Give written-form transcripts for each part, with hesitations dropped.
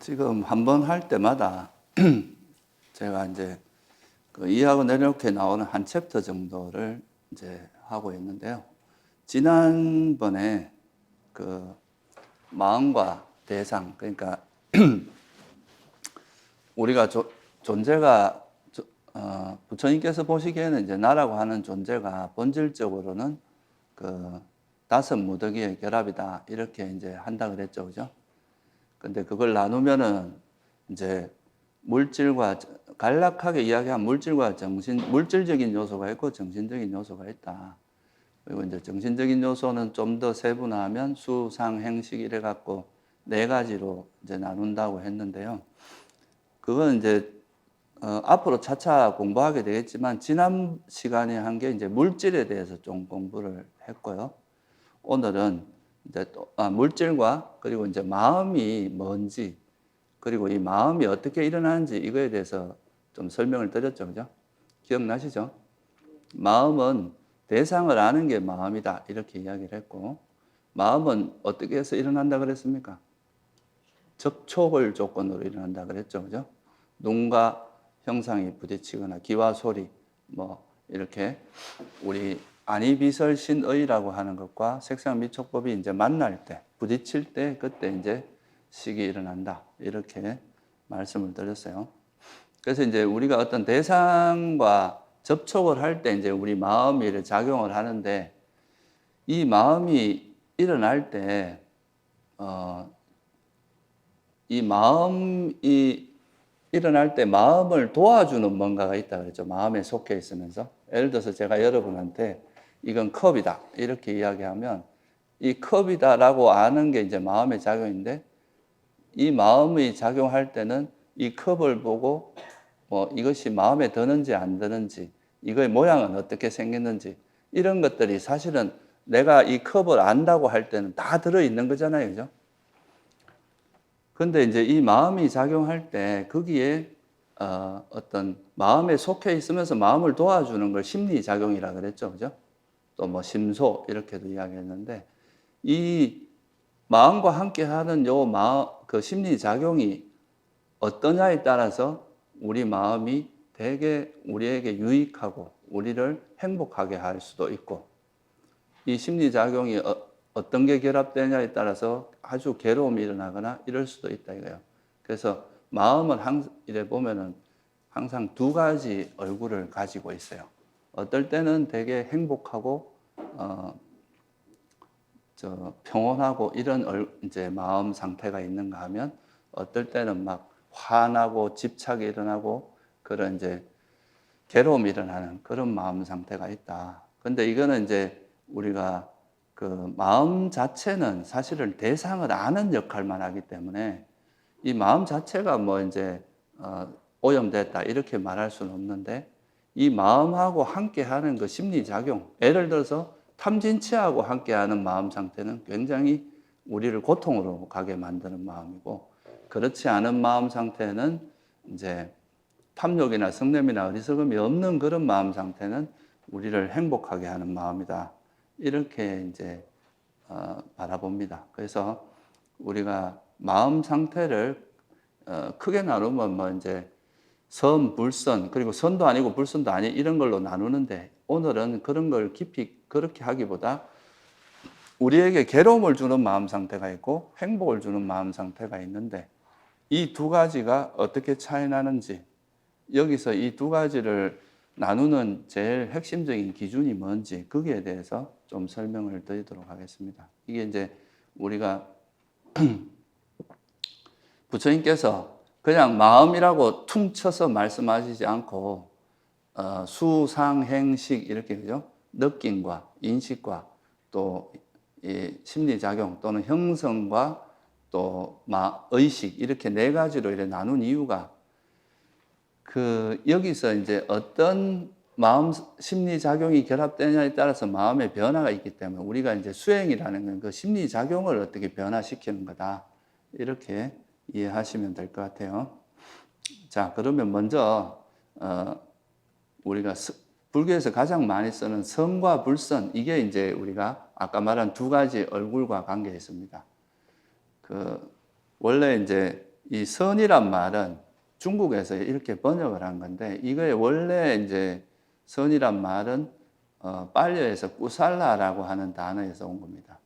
지금 한 번 할 때마다 제가 이제 그 이해하고 내려놓게 나오는 한 챕터 정도를 이제 하고 있는데요. 지난번에 그 마음과 대상, 그러니까 우리가 존재가 부처님께서 보시기에는 이제 나라고 하는 존재가 본질적으로는 그 다섯 무더기의 결합이다 이렇게 이제 한다 그랬죠, 그죠? 근데 그걸 나누면은 이제 물질과 간략하게 이야기한 물질과 물질적인 요소가 있고 정신적인 요소가 있다. 그리고 이제 정신적인 요소는 좀 더 세분화하면 수, 상, 행식 이래 갖고 네 가지로 이제 나눈다고 했는데요. 그건 이제 앞으로 차차 공부하게 되겠지만 지난 시간에 한 게 이제 물질에 대해서 좀 공부를 했고요. 오늘은 이제 물질과 그리고 이제 마음이 뭔지 그리고 이 마음이 어떻게 일어나는지 이거에 대해서 좀 설명을 드렸죠, 그죠? 기억나시죠? 마음은 대상을 아는 게 마음이다 이렇게 이야기를 했고, 마음은 어떻게 해서 일어난다 그랬습니까? 접촉을 조건으로 일어난다 그랬죠, 그죠? 눈과 형상이 부딪히거나 귀와 소리 뭐 이렇게 우리 안이비설신의라고 하는 것과 색상미촉법이 이제 만날 때 부딪힐 때 그때 이제 식이 일어난다 이렇게 말씀을 드렸어요. 그래서 이제 우리가 어떤 대상과 접촉을 할 때 이제 우리 마음이 작용을 하는데, 이 마음이 일어날 때 이 마음이 일어날 때 마음을 도와주는 뭔가가 있다 그랬죠. 마음에 속해 있으면서. 예를 들어서 제가 여러분한테 이건 컵이다 이렇게 이야기하면 이 컵이다라고 아는 게 이제 마음의 작용인데, 이 마음이 작용할 때는 이 컵을 보고 뭐 이것이 마음에 드는지 안 드는지, 이거의 모양은 어떻게 생겼는지 이런 것들이 사실은 내가 이 컵을 안다고 할 때는 다 들어있는 거잖아요, 그죠? 근데 이제 이 마음이 작용할 때 거기에 어떤 마음에 속해 있으면서 마음을 도와주는 걸 심리작용이라 그랬죠, 그죠? 또 뭐 심소 이렇게도 이야기했는데, 이 마음과 함께 하는 그 심리작용이 어떠냐에 따라서 우리 마음이 되게 우리에게 유익하고 우리를 행복하게 할 수도 있고, 이 심리작용이 어떤 게 결합되냐에 따라서 아주 괴로움이 일어나거나 이럴 수도 있다 이거예요. 그래서 마음은 이래 보면은 항상 두 가지 얼굴을 가지고 있어요. 어떨 때는 되게 행복하고 평온하고 이런 이제 마음 상태가 있는가 하면, 어떨 때는 막 화나고 집착이 일어나고 그런 이제 괴로움이 일어나는 그런 마음 상태가 있다. 근데 이거는 이제 우리가 그 마음 자체는 사실은 대상을 아는 역할만 하기 때문에 이 마음 자체가 뭐 이제 오염됐다 이렇게 말할 수는 없는데, 이 마음하고 함께하는 그 심리작용, 예를 들어서 탐진치하고 함께하는 마음 상태는 굉장히 우리를 고통으로 가게 만드는 마음이고, 그렇지 않은 마음 상태는 이제 탐욕이나 성냄이나 어리석음이 없는 그런 마음 상태는 우리를 행복하게 하는 마음이다. 이렇게 이제 바라봅니다. 그래서 우리가 마음 상태를 크게 나누면 뭐 이제 선, 불선, 그리고 선도 아니고 불선도 아니 이런 걸로 나누는데, 오늘은 그런 걸 깊이 그렇게 하기보다 우리에게 괴로움을 주는 마음 상태가 있고 행복을 주는 마음 상태가 있는데, 이 두 가지가 어떻게 차이 나는지, 여기서 이 두 가지를 나누는 제일 핵심적인 기준이 뭔지 거기에 대해서 좀 설명을 드리도록 하겠습니다. 이게 이제 우리가 부처님께서 그냥 마음이라고 퉁쳐서 말씀하시지 않고 수, 상, 행, 식 이렇게 그죠? 느낌과 인식과 또 이 심리작용 또는 형성과 또 의식 이렇게 네 가지로 이렇게 나눈 이유가, 여기서 이제 어떤 마음 심리작용이 결합되냐에 따라서 마음의 변화가 있기 때문에 우리가 이제 수행이라는 건 그 심리작용을 어떻게 변화시키는 거다. 이렇게 이해하시면 될 것 같아요. 자, 그러면 먼저, 우리가 불교에서 가장 많이 쓰는 선과 불선, 이게 이제 우리가 아까 말한 두 가지 얼굴과 관계에 있습니다. 원래 이제 이 선이란 말은 중국에서 이렇게 번역을 한 건데, 이거의 원래 이제 선이란 말은 빨려에서 꾸살라라고 하는 단어에서 온 겁니다.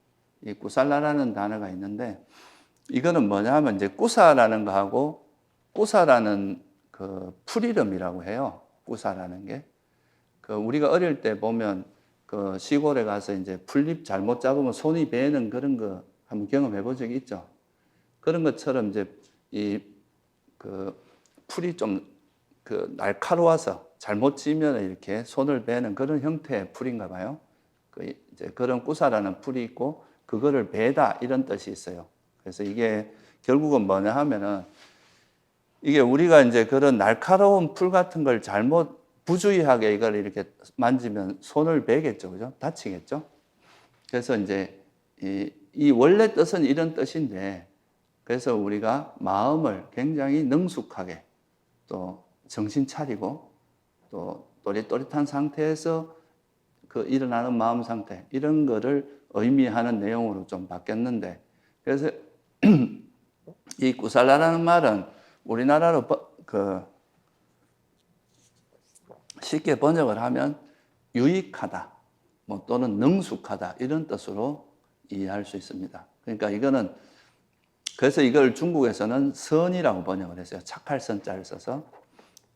이 꾸살라라는 단어가 있는데, 이거는 뭐냐 하면 이제 꾸사라는 거하고, 꾸사라는 그 풀이름이라고 해요. 꾸사라는 게. 그 우리가 어릴 때 보면 그 시골에 가서 이제 풀잎 잘못 잡으면 손이 베는 그런 거 한번 경험해 본 적이 있죠. 그런 것처럼 이제 이 그 풀이 좀 그 날카로워서 잘못 찌면 이렇게 손을 베는 그런 형태의 풀인가 봐요. 그 이제 그런 꾸사라는 풀이 있고, 그거를 베다 이런 뜻이 있어요. 그래서 이게 결국은 뭐냐 하면은, 이게 우리가 이제 그런 날카로운 풀 같은 걸 잘못 부주의하게 이걸 이렇게 만지면 손을 베겠죠. 그죠? 다치겠죠? 그래서 이제 이 원래 뜻은 이런 뜻인데, 그래서 우리가 마음을 굉장히 능숙하게 또 정신 차리고 또 또릿또릿한 상태에서 그 일어나는 마음 상태, 이런 거를 의미하는 내용으로 좀 바뀌었는데, 그래서 이 꾸살라라는 말은 우리나라로 그 쉽게 번역을 하면 유익하다, 뭐 또는 능숙하다 이런 뜻으로 이해할 수 있습니다. 그러니까 이거는, 그래서 이걸 중국에서는 선이라고 번역을 했어요. 착할 선자를 써서.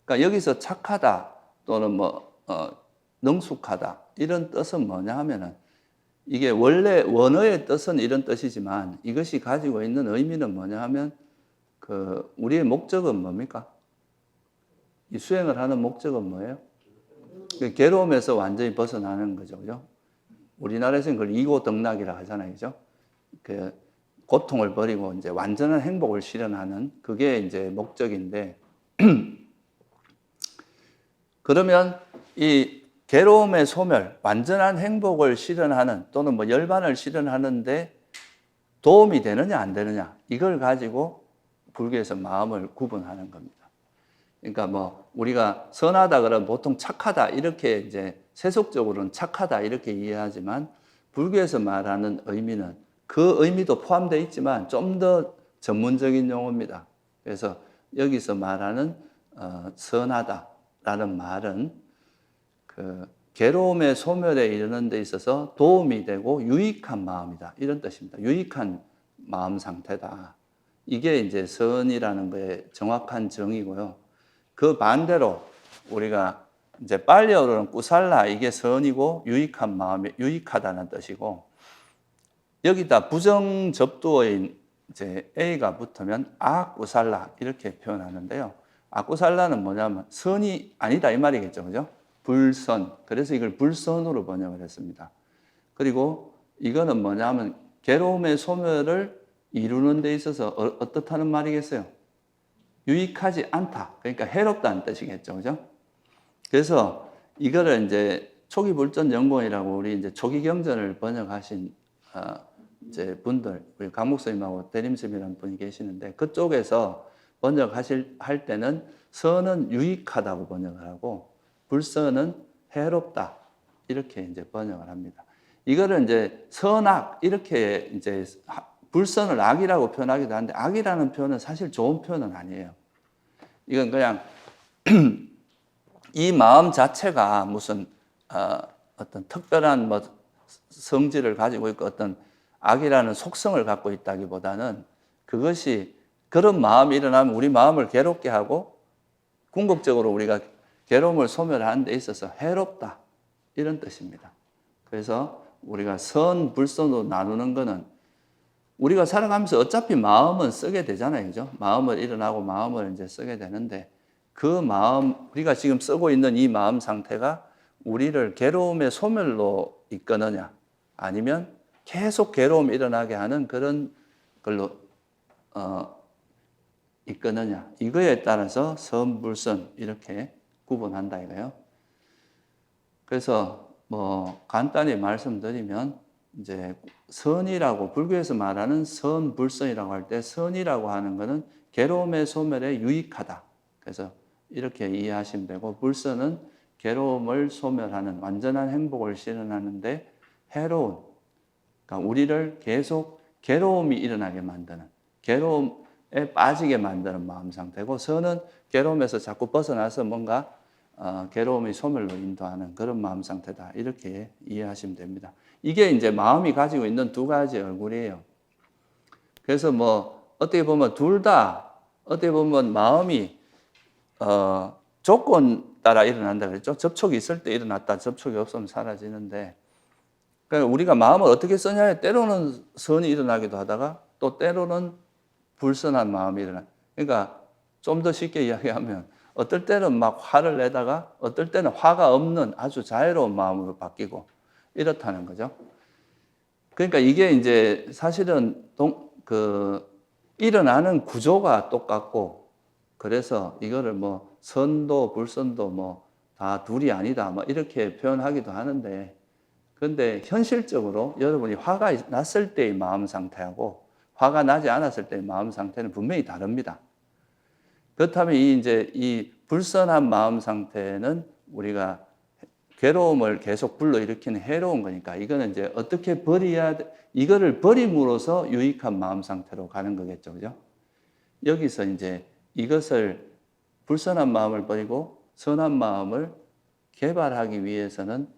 그러니까 여기서 착하다 또는 능숙하다 이런 뜻은 뭐냐 하면은, 이게 원래 원어의 뜻은 이런 뜻이지만 이것이 가지고 있는 의미는 뭐냐 하면, 그 우리의 목적은 뭡니까? 이 수행을 하는 목적은 뭐예요? 그 괴로움에서 완전히 벗어나는 거죠. 그죠? 우리나라에서는 그걸 이고덕락이라고 하잖아요. 그죠? 그 고통을 버리고 이제 완전한 행복을 실현하는, 그게 이제 목적인데, 그러면 이 괴로움의 소멸, 완전한 행복을 실현하는 또는 뭐 열반을 실현하는데 도움이 되느냐 안 되느냐, 이걸 가지고 불교에서 마음을 구분하는 겁니다. 그러니까 뭐 우리가 선하다 그러면 보통 착하다 이렇게 이제 세속적으로는 착하다 이렇게 이해하지만, 불교에서 말하는 의미는 그 의미도 포함되어 있지만 좀 더 전문적인 용어입니다. 그래서 여기서 말하는 선하다라는 말은 그 괴로움의 소멸에 이르는 데 있어서 도움이 되고 유익한 마음이다 이런 뜻입니다. 유익한 마음 상태다. 이게 이제 선이라는 거의 정확한 정의고요. 그 반대로 우리가 이제 빨리어로는 꾸살라, 이게 선이고 유익한 마음이 유익하다는 뜻이고, 여기다 부정 접두어인 이제 A가 붙으면 아꾸살라 이렇게 표현하는데요. 아꾸살라는 뭐냐면 선이 아니다 이 말이겠죠. 그죠? 불선. 그래서 이걸 불선으로 번역을 했습니다. 그리고 이거는 뭐냐면 괴로움의 소멸을 이루는 데 있어서 어떻다는 말이겠어요? 유익하지 않다. 그러니까 해롭다는 뜻이겠죠. 그죠? 그래서 이거를 이제 초기 불전 연구원이라고 우리 이제 초기 경전을 번역하신 이제 분들, 우리 강목스님하고 대림스님이라는 분이 계시는데, 그쪽에서 할 때는 선은 유익하다고 번역을 하고 불선은 해롭다 이렇게 이제 번역을 합니다. 이거를 이제 선악 이렇게 이제 불선을 악이라고 표현하기도 하는데, 악이라는 표현은 사실 좋은 표현은 아니에요. 이건 그냥 이 마음 자체가 무슨 어떤 특별한 뭐 성질을 가지고 있고 어떤 악이라는 속성을 갖고 있다기보다는, 그것이 그런 마음이 일어나면 우리 마음을 괴롭게 하고 궁극적으로 우리가 괴로움을 소멸하는 데 있어서 해롭다 이런 뜻입니다. 그래서 우리가 선, 불선으로 나누는 거는, 우리가 살아가면서 어차피 마음은 쓰게 되잖아요. 그죠? 마음을 일어나고 마음을 이제 쓰게 되는데, 그 마음, 우리가 지금 쓰고 있는 이 마음 상태가 우리를 괴로움의 소멸로 이끄느냐, 아니면 계속 괴로움이 일어나게 하는 그런 걸로 이끄느냐, 이거에 따라서 선, 불선 이렇게 구분한다 이거예요. 그래서 뭐 간단히 말씀드리면, 이제 선이라고 불교에서 말하는 선, 불선이라고 할 때, 선이라고 하는 것은 괴로움의 소멸에 유익하다. 그래서 이렇게 이해하시면 되고, 불선은 괴로움을 소멸하는 완전한 행복을 실현하는데 해로운, 그러니까 우리를 계속 괴로움이 일어나게 만드는, 괴로움, 빠지게 만드는 마음 상태고, 선은 괴로움에서 자꾸 벗어나서 뭔가 괴로움의 소멸로 인도하는 그런 마음 상태다. 이렇게 이해하시면 됩니다. 이게 이제 마음이 가지고 있는 두 가지 얼굴이에요. 그래서 뭐 어떻게 보면 둘 다 어떻게 보면 마음이 조건 따라 일어난다 그랬죠. 접촉이 있을 때 일어났다, 접촉이 없으면 사라지는데, 그러니까 우리가 마음을 어떻게 쓰냐에 때로는 선이 일어나기도 하다가 또 때로는 불선한 마음이 일어나. 그러니까 좀 더 쉽게 이야기하면 어떨 때는 막 화를 내다가 어떨 때는 화가 없는 아주 자유로운 마음으로 바뀌고 이렇다는 거죠. 그러니까 이게 이제 사실은 일어나는 구조가 똑같고, 그래서 이거를 뭐 선도 불선도 뭐 다 둘이 아니다 뭐 이렇게 표현하기도 하는데, 근데 현실적으로 여러분이 화가 났을 때의 마음 상태하고 화가 나지 않았을 때의 마음 상태는 분명히 다릅니다. 그렇다면 이 불선한 마음 상태는 우리가 괴로움을 계속 불러일으키는 해로운 거니까, 이거는 이제 어떻게 이거를 버림으로써 유익한 마음 상태로 가는 거겠죠. 그죠? 여기서 이제 이것을 불선한 마음을 버리고 선한 마음을 개발하기 위해서는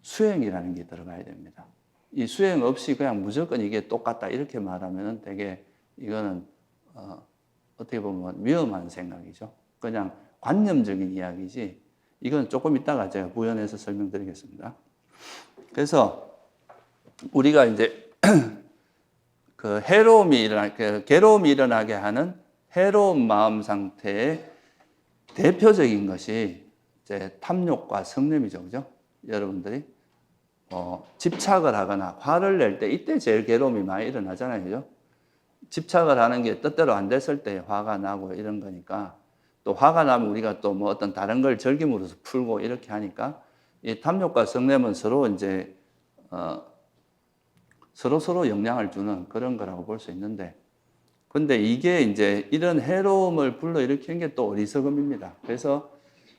수행이라는 게 들어가야 됩니다. 이 수행 없이 그냥 무조건 이게 똑같다 이렇게 말하면 되게 이거는 어떻게 보면 위험한 생각이죠. 그냥 관념적인 이야기지, 이건 조금 이따가 제가 부연해서 설명드리겠습니다. 그래서 우리가 이제 괴로움이 일어나게 하는 해로운 마음 상태의 대표적인 것이 이제 탐욕과 성냄이죠. 그죠? 여러분들이 집착을 하거나 화를 낼 때 이때 제일 괴로움이 많이 일어나잖아요. 그죠? 집착을 하는 게 뜻대로 안 됐을 때 화가 나고 이런 거니까, 또 화가 나면 우리가 또 뭐 어떤 다른 걸 즐김으로써 풀고 이렇게 하니까, 이 탐욕과 성냄은 서로 이제 서로 영향을 주는 그런 거라고 볼 수 있는데, 근데 이게 이제 이런 해로움을 불러일으키는 게 또 어리석음입니다. 그래서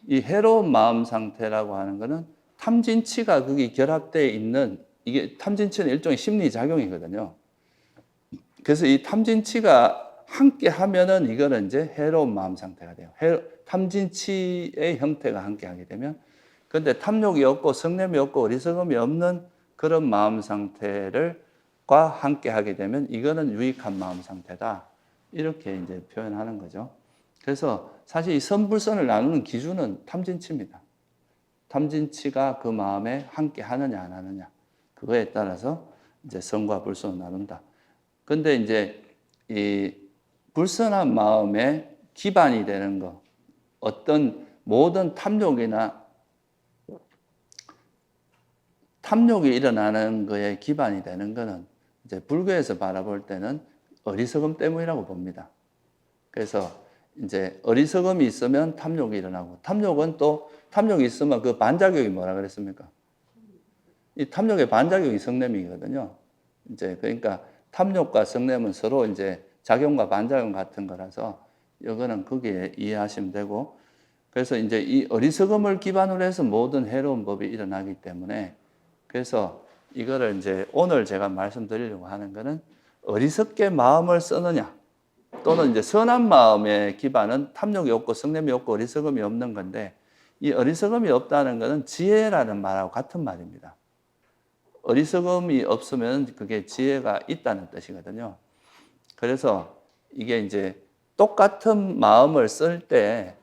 이 해로운 마음 상태라고 하는 거는 탐진치가 거기 결합되어 있는, 이게 탐진치는 일종의 심리작용이거든요. 그래서 이 탐진치가 함께 하면은 이거는 이제 해로운 마음 상태가 돼요. 탐진치의 형태가 함께 하게 되면, 근데 탐욕이 없고 성냄이 없고 어리석음이 없는 그런 마음 상태를과 함께 하게 되면 이거는 유익한 마음 상태다. 이렇게 이제 표현하는 거죠. 그래서 사실 이 선불선을 나누는 기준은 탐진치입니다. 탐진치가 그 마음에 함께 하느냐 안 하느냐, 그거에 따라서 이제 선과 불선을 나눈다. 근데 이제 이 불선한 마음의 기반이 되는 거, 어떤 모든 탐욕이 일어나는 거에 기반이 되는 거는 이제 불교에서 바라볼 때는 어리석음 때문이라고 봅니다. 그래서 이제 어리석음이 있으면 탐욕이 일어나고, 탐욕이 있으면 그 반작용이 뭐라 그랬습니까? 이 탐욕의 반작용이 성냄이거든요. 이제 그러니까 탐욕과 성냄은 서로 이제 작용과 반작용 같은 거라서 이거는 거기에 이해하시면 되고, 그래서 이제 이 어리석음을 기반으로 해서 모든 해로운 법이 일어나기 때문에, 그래서 이거를 이제 오늘 제가 말씀드리려고 하는 거는 어리석게 마음을 쓰느냐, 또는 이제 선한 마음의 기반은 탐욕이 없고 성냄이 없고 어리석음이 없는 건데, 이 어리석음이 없다는 것은 지혜라는 말하고 같은 말입니다. 어리석음이 없으면 그게 지혜가 있다는 뜻이거든요. 그래서 이게 이제 똑같은 마음을 쓸 때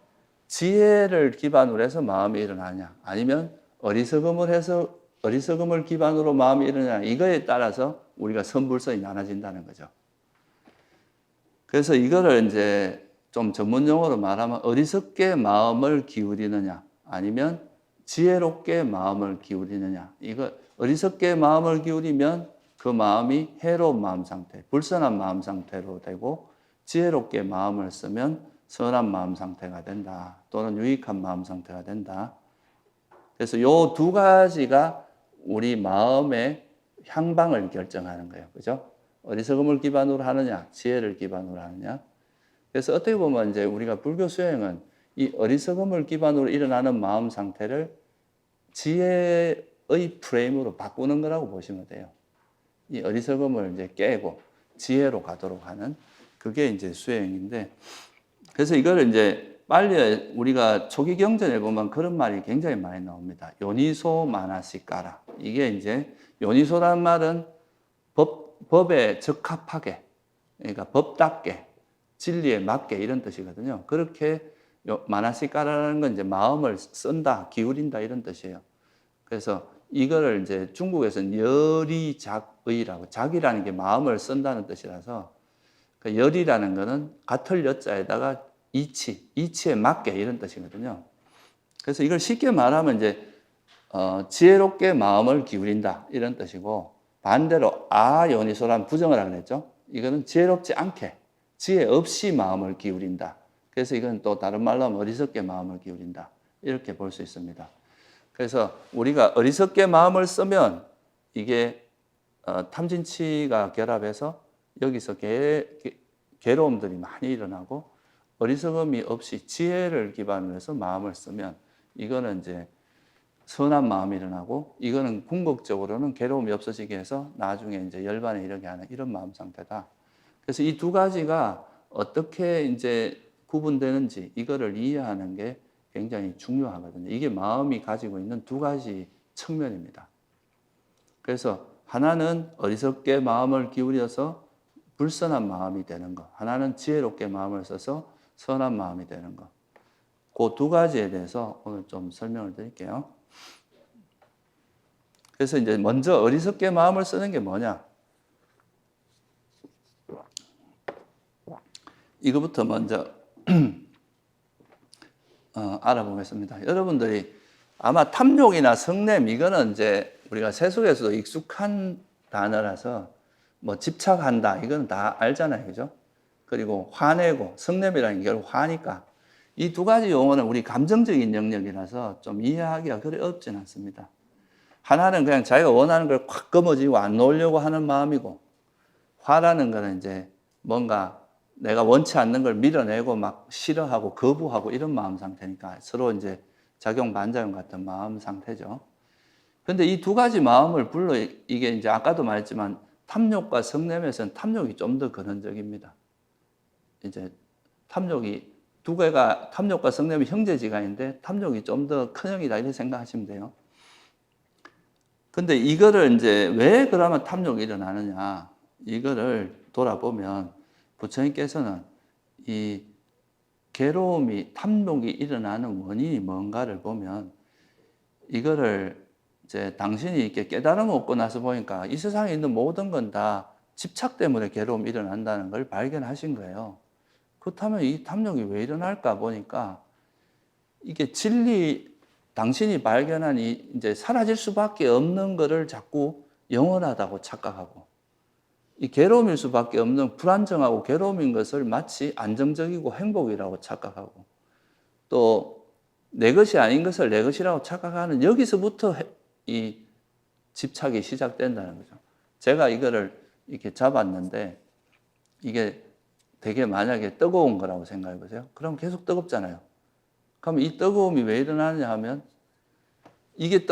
지혜를 기반으로 해서 마음이 일어나냐, 아니면 어리석음을 기반으로 마음이 일어나냐, 이거에 따라서 우리가 선불선이 나눠진다는 거죠. 그래서 이거를 이제 좀 전문용어로 말하면 어리석게 마음을 기울이느냐, 아니면 지혜롭게 마음을 기울이느냐. 이거 어리석게 마음을 기울이면 그 마음이 해로운 마음 상태, 불선한 마음 상태로 되고, 지혜롭게 마음을 쓰면 선한 마음 상태가 된다, 또는 유익한 마음 상태가 된다. 그래서 이 두 가지가 우리 마음의 향방을 결정하는 거예요. 그죠? 어리석음을 기반으로 하느냐, 지혜를 기반으로 하느냐. 그래서 어떻게 보면 이제 우리가 불교 수행은 이 어리석음을 기반으로 일어나는 마음 상태를 지혜의 프레임으로 바꾸는 거라고 보시면 돼요. 이 어리석음을 이제 깨고 지혜로 가도록 하는 그게 이제 수행인데, 그래서 이거를 이제 빨리 우리가 초기 경전에 보면 그런 말이 굉장히 많이 나옵니다. 요니소 마나시까라. 이게 이제 요니소란 말은 법에 적합하게, 그러니까 법답게, 진리에 맞게 이런 뜻이거든요. 그렇게 마나시까라는 건 이제 마음을 쓴다, 기울인다 이런 뜻이에요. 그래서 이거를 이제 중국에서는 열이작의라고, 작이라는 게 마음을 쓴다는 뜻이라서 그 열이라는 거는 같을 여자에다가 이치에 맞게 이런 뜻이거든요. 그래서 이걸 쉽게 말하면 이제 지혜롭게 마음을 기울인다 이런 뜻이고, 반대로 아요니소라는 부정을 하긴 했죠. 이거는 지혜롭지 않게, 지혜 없이 마음을 기울인다. 그래서 이건 또 다른 말로 하면 어리석게 마음을 기울인다 이렇게 볼 수 있습니다. 그래서 우리가 어리석게 마음을 쓰면 이게 탐진치가 결합해서 여기서 괴로움들이 많이 일어나고, 어리석음이 없이 지혜를 기반으로 해서 마음을 쓰면 이거는 이제 선한 마음이 일어나고, 이거는 궁극적으로는 괴로움이 없어지게 해서 나중에 이제 열반에 이르게 하는 이런 마음 상태다. 그래서 이 두 가지가 어떻게 이제 구분되는지 이거를 이해하는 게 굉장히 중요하거든요. 이게 마음이 가지고 있는 두 가지 측면입니다. 그래서 하나는 어리석게 마음을 기울여서 불선한 마음이 되는 것, 하나는 지혜롭게 마음을 써서 선한 마음이 되는 것. 그 두 가지에 대해서 오늘 좀 설명을 드릴게요. 그래서 이제 먼저 어리석게 마음을 쓰는 게 뭐냐? 이거부터 먼저 알아보겠습니다. 여러분들이 아마 탐욕이나 성냄, 이거는 이제 우리가 세속에서도 익숙한 단어라서 뭐 집착한다, 이건 다 알잖아요. 그죠? 그리고 화내고, 성냄이라는 게 결국 화니까. 이 두 가지 용어는 우리 감정적인 영역이라서 좀 이해하기가 그리 어렵진 않습니다. 하나는 그냥 자기가 원하는 걸 확 거머쥐고 안 놓으려고 하는 마음이고, 화라는 거는 이제 뭔가 내가 원치 않는 걸 밀어내고 막 싫어하고 거부하고 이런 마음 상태니까 서로 이제 작용 반작용 같은 마음 상태죠. 그런데 이 두 가지 마음을 불러, 이게 이제 아까도 말했지만 탐욕과 성냄에서는 탐욕이 좀 더 근원적입니다. 이제 탐욕이 두 개가, 탐욕과 성냄이 형제지간인데 탐욕이 좀 더 큰 형이다 이렇게 생각하시면 돼요. 근데 이거를 이제 왜 그러면 탐욕이 일어나느냐, 이거를 돌아보면 부처님께서는 이 괴로움이, 탐욕이 일어나는 원인이 뭔가를 보면, 이거를 이제 당신이 이렇게 깨달음 얻고 나서 보니까 이 세상에 있는 모든 건 다 집착 때문에 괴로움이 일어난다는 걸 발견하신 거예요. 그렇다면 이 탐욕이 왜 일어날까 보니까 이게 진리, 당신이 발견한 이 이제 사라질 수밖에 없는 것을 자꾸 영원하다고 착각하고, 이 괴로움일 수밖에 없는 불안정하고 괴로움인 것을 마치 안정적이고 행복이라고 착각하고, 또 내 것이 아닌 것을 내 것이라고 착각하는, 여기서부터 이 집착이 시작된다는 거죠. 제가 이거를 이렇게 잡았는데 이게 되게 만약에 뜨거운 거라고 생각해 보세요. 그럼 계속 뜨겁잖아요. 그럼 이 뜨거움이 왜 일어나느냐 하면, 이게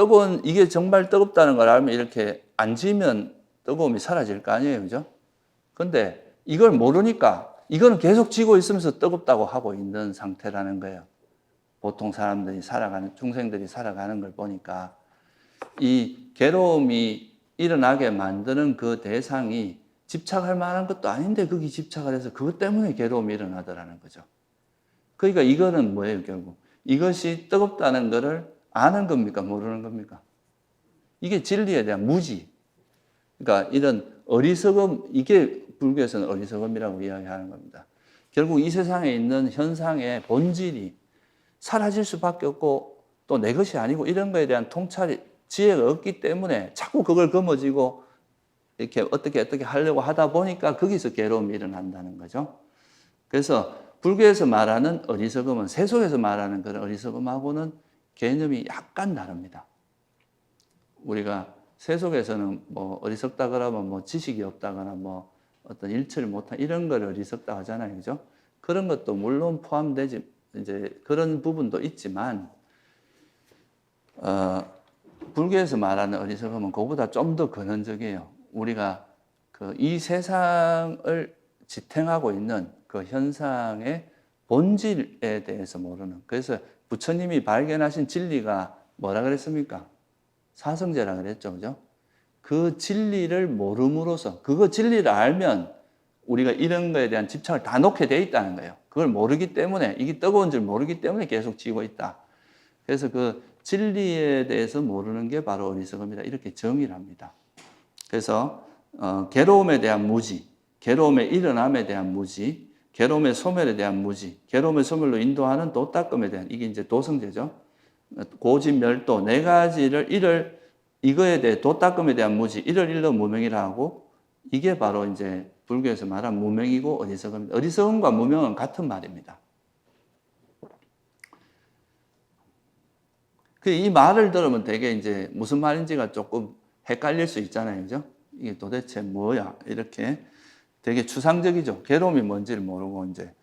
정말 뜨겁다는 걸 알면 이렇게 앉으면 뜨거움이 사라질 거 아니에요. 그죠? 근데 이걸 모르니까 이거는 계속 지고 있으면서 뜨겁다고 하고 있는 상태라는 거예요. 보통 사람들이 살아가는, 중생들이 살아가는 걸 보니까 이 괴로움이 일어나게 만드는 그 대상이 집착할 만한 것도 아닌데 거기 집착을 해서 그것 때문에 괴로움이 일어나더라는 거죠. 그러니까 이거는 뭐예요, 결국? 이것이 뜨겁다는 것을 아는 겁니까? 모르는 겁니까? 이게 진리에 대한 무지. 그러니까 이런 어리석음, 이게 불교에서는 어리석음이라고 이야기하는 겁니다. 결국 이 세상에 있는 현상의 본질이 사라질 수밖에 없고 또 내 것이 아니고 이런 거에 대한 통찰이, 지혜가 없기 때문에 자꾸 그걸 거머쥐고 이렇게 어떻게 하려고 하다 보니까 거기서 괴로움이 일어난다는 거죠. 그래서 불교에서 말하는 어리석음은 세속에서 말하는 그런 어리석음하고는 개념이 약간 다릅니다. 우리가 세속에서는 뭐 어리석다 그러면 뭐 지식이 없다거나 뭐 어떤 일처를 못한 이런 걸 어리석다 하잖아요. 그죠? 그런 것도 물론 포함되지, 이제 그런 부분도 있지만, 불교에서 말하는 어리석음은 그보다 좀 더 근원적이에요. 우리가 이 세상을 지탱하고 있는 그 현상의 본질에 대해서 모르는. 그래서 부처님이 발견하신 진리가 뭐라 그랬습니까? 사성제라 그랬죠. 그죠? 그 진리를 모름으로써, 그거 진리를 알면 우리가 이런 거에 대한 집착을 다 놓게 돼 있다는 거예요. 그걸 모르기 때문에, 이게 뜨거운 줄 모르기 때문에 계속 지고 있다. 그래서 그 진리에 대해서 모르는 게 바로 어리석음이다. 이렇게 정의를 합니다. 그래서 괴로움에 대한 무지, 괴로움의 일어남에 대한 무지, 괴로움의 소멸에 대한 무지, 괴로움의 소멸로 인도하는 도닦음에 대한, 이게 이제 도성제죠. 고진멸도 네 가지를 이거에 대해 도닦음에 대한 무지, 이를 일러 무명이라 하고, 이게 바로 이제 불교에서 말한 무명이고 어리석음입니다. 어리석음과 무명은 같은 말입니다. 이 말을 들으면 되게 이제 무슨 말인지가 조금 헷갈릴 수 있잖아요. 그죠? 이게 도대체 뭐야? 이렇게 되게 추상적이죠. 괴로움이 뭔지를 모르고 이제.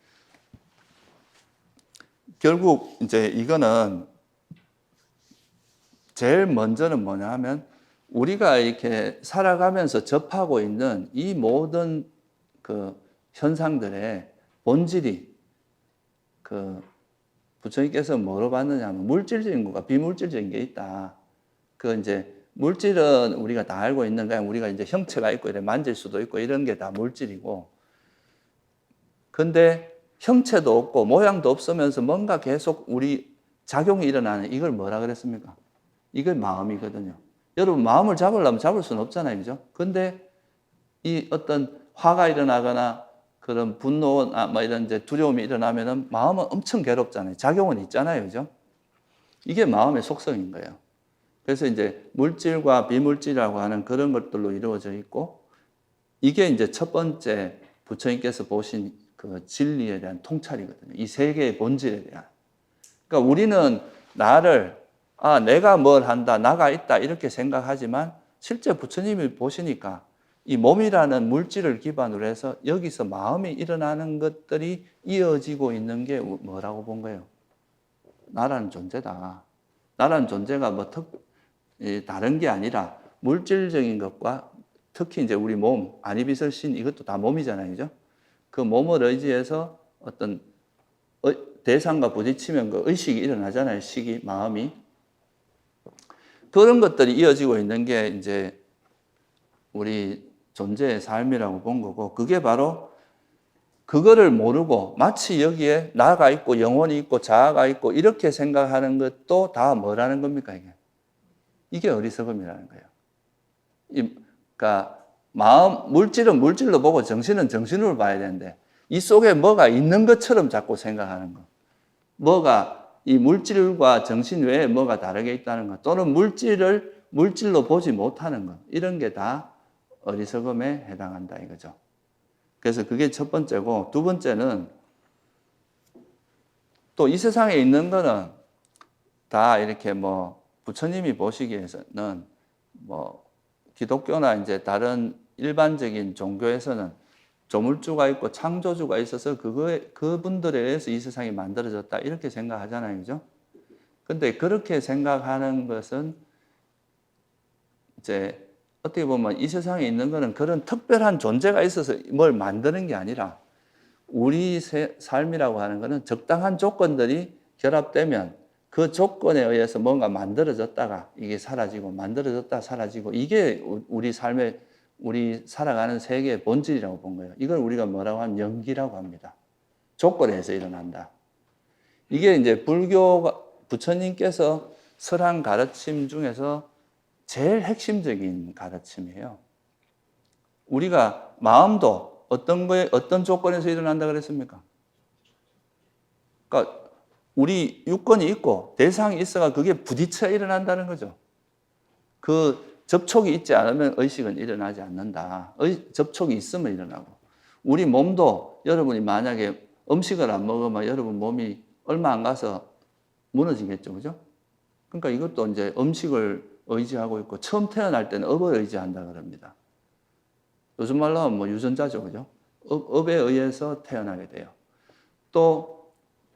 결국 이제 이거는 제일 먼저는 뭐냐 하면 우리가 이렇게 살아가면서 접하고 있는 이 모든 그 현상들의 본질이 부처님께서 뭐로 봤느냐 하면 물질적인 것과 비물질적인 게 있다. 이제 물질은 우리가 다 알고 있는 거야. 우리가 이제 형체가 있고 이래 만질 수도 있고 이런 게 다 물질이고. 근데 형체도 없고 모양도 없으면서 뭔가 계속 우리 작용이 일어나는 이걸 뭐라 그랬습니까? 이걸 마음이거든요. 여러분 마음을 잡으려면 잡을 수는 없잖아요. 그죠? 근데 이 어떤 화가 일어나거나 그런 분노나 뭐 이런 이제 두려움이 일어나면은 마음은 엄청 괴롭잖아요. 작용은 있잖아요. 그죠? 이게 마음의 속성인 거예요. 그래서 이제 물질과 비물질이라고 하는 그런 것들로 이루어져 있고, 이게 이제 첫 번째 부처님께서 보신 그 진리에 대한 통찰이거든요. 이 세계의 본질에 대한. 그러니까 우리는 나를, 내가 뭘 한다, 나가 있다, 이렇게 생각하지만 실제 부처님이 보시니까 이 몸이라는 물질을 기반으로 해서 여기서 마음이 일어나는 것들이 이어지고 있는 게 뭐라고 본 거예요? 나라는 존재다. 나라는 존재가 뭐 다른 게 아니라 물질적인 것과 특히 이제 우리 몸, 아니비설신 이것도 다 몸이잖아요. 그죠? 그 몸을 의지해서 어떤 대상과 부딪히면 그 의식이 일어나잖아요. 식이, 마음이. 그런 것들이 이어지고 있는 게 이제 우리 존재의 삶이라고 본 거고, 그게 바로 그거를 모르고 마치 여기에 나가 있고 영혼이 있고 자아가 있고 이렇게 생각하는 것도 다 뭐라는 겁니까, 이게? 이게 어리석음이라는 거예요. 그러니까 물질은 물질로 보고 정신은 정신으로 봐야 되는데 이 속에 뭐가 있는 것처럼 자꾸 생각하는 거. 이 물질과 정신 외에 뭐가 다르게 있다는 것, 또는 물질을 물질로 보지 못하는 것, 이런 게 다 어리석음에 해당한다 이거죠. 그래서 그게 첫 번째고, 두 번째는 또 이 세상에 있는 거는 다 이렇게 뭐 부처님이 보시기에는 뭐 기독교나 이제 다른 일반적인 종교에서는 조물주가 있고 창조주가 있어서 그분들에 의해서 이 세상이 만들어졌다 이렇게 생각하잖아요. 그죠? 근데 그렇게 생각하는 것은 이제 어떻게 보면 이 세상에 있는 거는 그런 특별한 존재가 있어서 뭘 만드는 게 아니라 우리 삶이라고 하는 거는 적당한 조건들이 결합되면 그 조건에 의해서 뭔가 만들어졌다가 이게 사라지고 만들어졌다 사라지고, 이게 우리 삶의 우리 살아가는 세계의 본질이라고 본 거예요. 이걸 우리가 뭐라고 하면 연기라고 합니다. 조건에 의해서 일어난다. 이게 이제 부처님께서 설한 가르침 중에서 제일 핵심적인 가르침이에요. 우리가 마음도 어떤 조건에서 일어난다 그랬습니까? 그러니까 우리 유권이 있고 대상이 있어가 그게 부딪혀 일어난다는 거죠. 그 접촉이 있지 않으면 의식은 일어나지 않는다. 접촉이 있으면 일어나고. 우리 몸도 여러분이 만약에 음식을 안 먹으면 여러분 몸이 얼마 안 가서 무너지겠죠. 그죠? 그러니까 이것도 이제 음식을 의지하고 있고, 처음 태어날 때는 업을 의지한다 그럽니다. 요즘 말로 하면 뭐 유전자죠. 그죠? 업에 의해서 태어나게 돼요. 또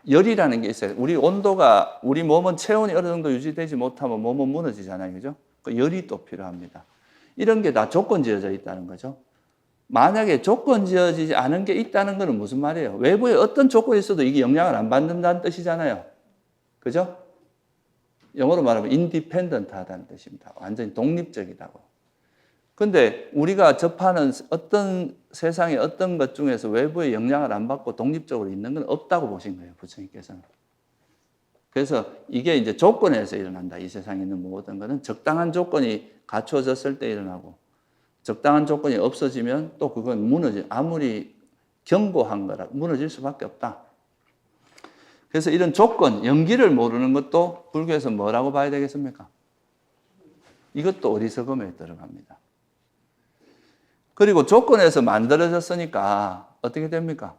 열이라는 게 있어요. 우리 몸은 체온이 어느 정도 유지되지 못하면 몸은 무너지잖아요. 그죠? 그 열이 또 필요합니다. 이런 게 다 조건지어져 있다는 거죠. 만약에 조건 지어지지 않은 게 있다는 것은 무슨 말이에요? 외부에 어떤 조건이 있어도 이게 영향을 안 받는다는 뜻이잖아요. 그죠? 영어로 말하면 independent 하다는 뜻입니다. 완전히 독립적이다고. 근데 우리가 접하는 어떤 세상의 어떤 것 중에서 외부의 영향을 안 받고 독립적으로 있는 건 없다고 보신 거예요, 부처님께서는. 그래서 이게 이제 조건에서 일어난다. 이 세상에 있는 모든 것은 적당한 조건이 갖춰졌을 때 일어나고, 적당한 조건이 없어지면 또 그건 아무리 견고한 거라 무너질 수밖에 없다. 그래서 이런 조건, 연기를 모르는 것도 불교에서 뭐라고 봐야 되겠습니까? 이것도 어리석음에 들어갑니다. 그리고 조건에서 만들어졌으니까 어떻게 됩니까?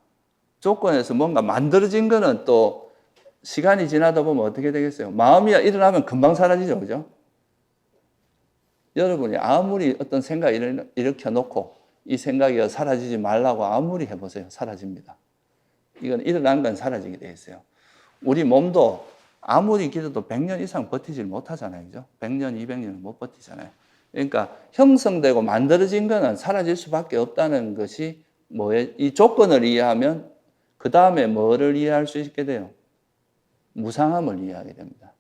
조건에서 뭔가 만들어진 거는 또 시간이 지나다 보면 어떻게 되겠어요? 마음이 일어나면 금방 사라지죠. 그죠? 여러분이 아무리 어떤 생각을 일으켜 놓고 이 생각이 사라지지 말라고 아무리 해보세요. 사라집니다. 이건 일어난 건 사라지게 돼 있어요. 우리 몸도 아무리 기도도 100년 이상 버티질 못하잖아요. 그죠? 100년, 200년은 못 버티잖아요. 그러니까 형성되고 만들어진 거는 사라질 수밖에 없다는 것이 뭐예요? 이 조건을 이해하면 그 다음에 뭐를 이해할 수 있게 돼요? 무상함을 이해하게 됩니다.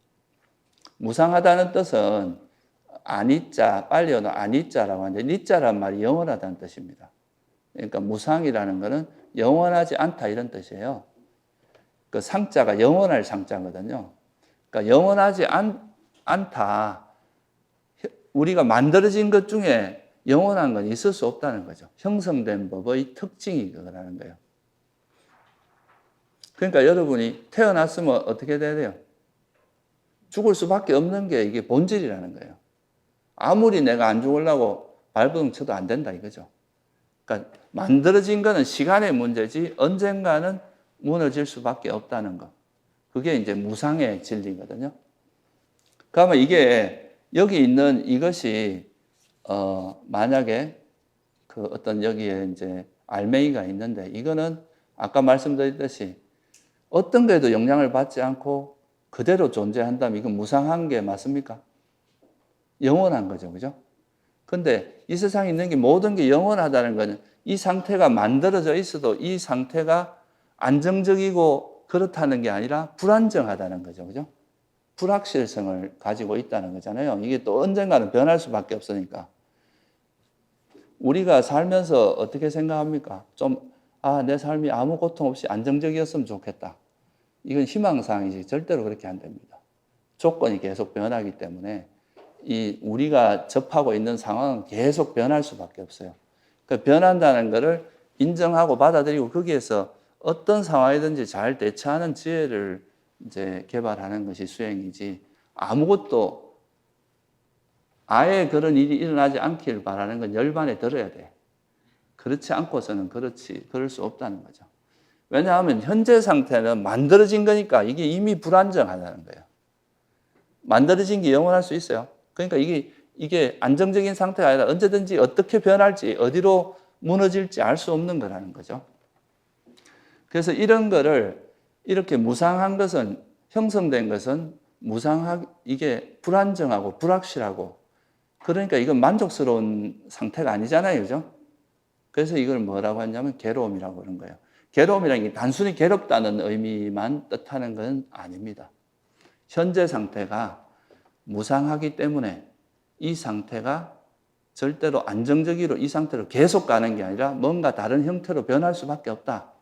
무상하다는 뜻은 아니자, 빨리 오는 아니자라고 하는데 니자란 말이 영원하다는 뜻입니다. 그러니까 무상이라는 것은 영원하지 않다 이런 뜻이에요. 그 상자가 영원할 상자거든요. 그러니까 영원하지 않다. 우리가 만들어진 것 중에 영원한 건 있을 수 없다는 거죠. 형성된 법의 특징이 그거라는 거예요. 그러니까 여러분이 태어났으면 어떻게 돼야 돼요? 죽을 수밖에 없는 게 이게 본질이라는 거예요. 아무리 내가 안 죽으려고 발버둥 쳐도 안 된다 이거죠. 그러니까 만들어진 거는 시간의 문제지 언젠가는 무너질 수밖에 없다는 것. 그게 이제 무상의 진리거든요. 그러면 이게 여기 있는 이것이 만약에 그 어떤 여기에 이제 알맹이가 있는데 이거는 아까 말씀드렸듯이 어떤 거에도 영향을 받지 않고 그대로 존재한다면 이건 무상한 게 맞습니까? 영원한 거죠. 그죠? 근데 이 세상에 있는 게 모든 게 영원하다는 것은 이 상태가 만들어져 있어도 이 상태가 안정적이고 그렇다는 게 아니라 불안정하다는 거죠. 그죠? 불확실성을 가지고 있다는 거잖아요. 이게 또 언젠가는 변할 수밖에 없으니까. 우리가 살면서 어떻게 생각합니까? 내 삶이 아무 고통 없이 안정적이었으면 좋겠다. 이건 희망사항이지 절대로 그렇게 안 됩니다. 조건이 계속 변하기 때문에 우리가 접하고 있는 상황은 계속 변할 수밖에 없어요. 그 변한다는 것을 인정하고 받아들이고 거기에서 어떤 상황이든지 잘 대처하는 지혜를 이제 개발하는 것이 수행이지 아무것도 아예 그런 일이 일어나지 않기를 바라는 건 열반에 들어야 돼. 그렇지 않고서는 그럴 수 없다는 거죠. 왜냐하면 현재 상태는 만들어진 거니까 이게 이미 불안정하다는 거예요. 만들어진 게 영원할 수 있어요. 그러니까 이게 안정적인 상태가 아니라 언제든지 어떻게 변할지 어디로 무너질지 알 수 없는 거라는 거죠. 그래서 이런 거를 이렇게 무상한 것은 형성된 것은 이게 불안정하고 불확실하고 그러니까 이건 만족스러운 상태가 아니잖아요. 그죠? 그래서 이걸 뭐라고 하냐면 괴로움이라고 그런 거예요. 괴로움이라는 게 단순히 괴롭다는 의미만 뜻하는 건 아닙니다. 현재 상태가 무상하기 때문에 이 상태가 절대로 안정적으로 이 상태로 계속 가는 게 아니라 뭔가 다른 형태로 변할 수밖에 없다.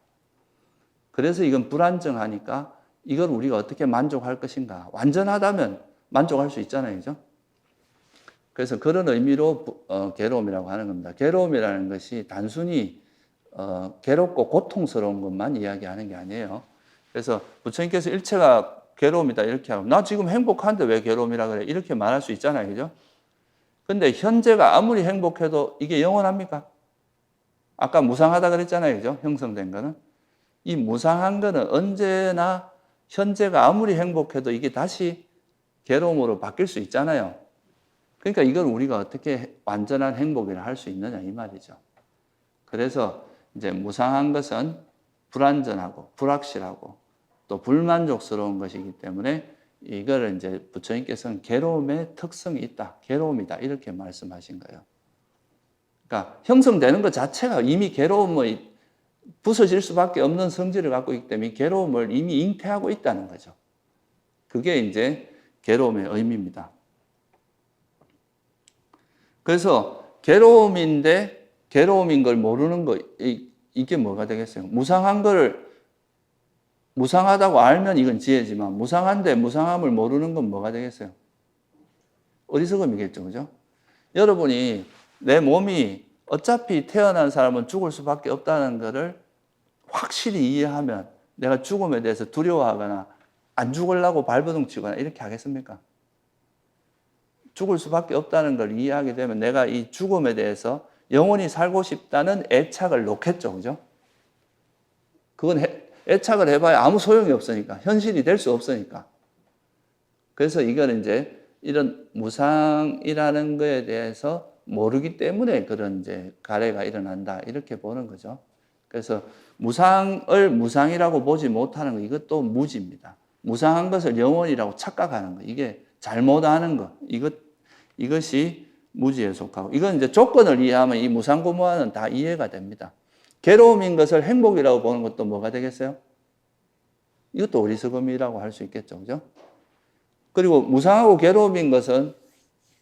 그래서 이건 불안정하니까 이걸 우리가 어떻게 만족할 것인가. 완전하다면 만족할 수 있잖아요. 그죠? 그래서 그런 의미로 괴로움이라고 하는 겁니다. 괴로움이라는 것이 단순히 괴롭고 고통스러운 것만 이야기하는 게 아니에요. 그래서 부처님께서 일체가 괴로움이다 이렇게 하고 나 지금 행복한데 왜 괴로움이라 그래? 이렇게 말할 수 있잖아요. 그죠? 근데 현재가 아무리 행복해도 이게 영원합니까? 아까 무상하다 그랬잖아요. 그죠? 형성된 거는. 이 무상한 거는 언제나 현재가 아무리 행복해도 이게 다시 괴로움으로 바뀔 수 있잖아요. 그러니까 이걸 우리가 어떻게 완전한 행복을 할 수 있느냐 이 말이죠. 그래서 이제 무상한 것은 불안전하고 불확실하고 또 불만족스러운 것이기 때문에 이거를 이제 부처님께서는 괴로움의 특성이 있다. 괴로움이다. 이렇게 말씀하신 거예요. 그러니까 형성되는 것 자체가 이미 괴로움의 부서질 수밖에 없는 성질을 갖고 있기 때문에 괴로움을 이미 잉태하고 있다는 거죠. 그게 이제 괴로움의 의미입니다. 그래서 괴로움인데 괴로움인 걸 모르는 거, 이게 뭐가 되겠어요? 무상한 걸 무상하다고 알면 이건 지혜지만 무상한데 무상함을 모르는 건 뭐가 되겠어요? 어리석음이겠죠. 그죠? 여러분이 내 몸이 어차피 태어난 사람은 죽을 수밖에 없다는 것을 확실히 이해하면 내가 죽음에 대해서 두려워하거나 안 죽으려고 발버둥 치거나 이렇게 하겠습니까? 죽을 수밖에 없다는 걸 이해하게 되면 내가 이 죽음에 대해서 영원히 살고 싶다는 애착을 놓겠죠. 그죠? 그건 애착을 해봐야 아무 소용이 없으니까. 현실이 될 수 없으니까. 그래서 이거는 이제 이런 무상이라는 거에 대해서 모르기 때문에 그런 이제 가래가 일어난다. 이렇게 보는 거죠. 그래서 무상을 무상이라고 보지 못하는 거, 이것도 무지입니다. 무상한 것을 영원이라고 착각하는 거, 이게 잘못하는 거, 이것이 무지에 속하고, 이건 이제 조건을 이해하면 이 무상고무한은 다 이해가 됩니다. 괴로움인 것을 행복이라고 보는 것도 뭐가 되겠어요? 이것도 어리석음이라고 할 수 있겠죠. 그죠? 그리고 무상하고 괴로움인 것은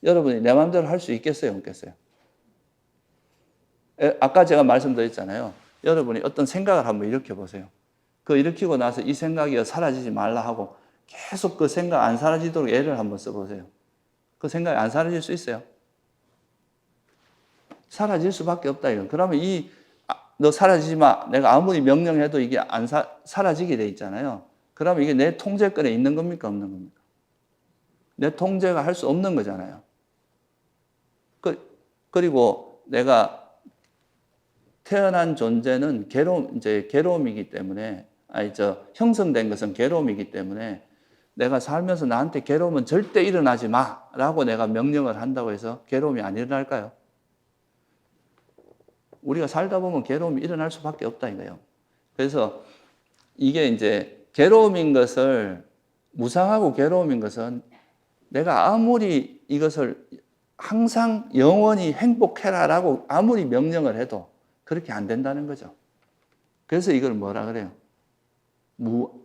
여러분이 내 마음대로 할 수 있겠어요? 없겠어요? 아까 제가 말씀드렸잖아요. 여러분이 어떤 생각을 한번 일으켜 보세요. 그 일으키고 나서 이 생각이 사라지지 말라 하고 계속 그 생각 안 사라지도록 애를 한번 써보세요. 그 생각이 안 사라질 수 있어요? 사라질 수밖에 없다 이거. 그러면 너 사라지지 마. 내가 아무리 명령해도 이게 안 사라지게 돼 있잖아요. 그러면 이게 내 통제권에 있는 겁니까? 없는 겁니까? 내 통제가 할 수 없는 거잖아요. 그리고 내가 태어난 존재는 괴로움이기 때문에, 형성된 것은 괴로움이기 때문에 내가 살면서 나한테 괴로움은 절대 일어나지 마 라고 내가 명령을 한다고 해서 괴로움이 안 일어날까요? 우리가 살다 보면 괴로움이 일어날 수밖에 없다 이거예요. 그래서 이게 이제 괴로움인 것을, 무상하고 괴로움인 것은 내가 아무리 이것을 항상 영원히 행복해라라고 아무리 명령을 해도 그렇게 안 된다는 거죠. 그래서 이걸 뭐라 그래요?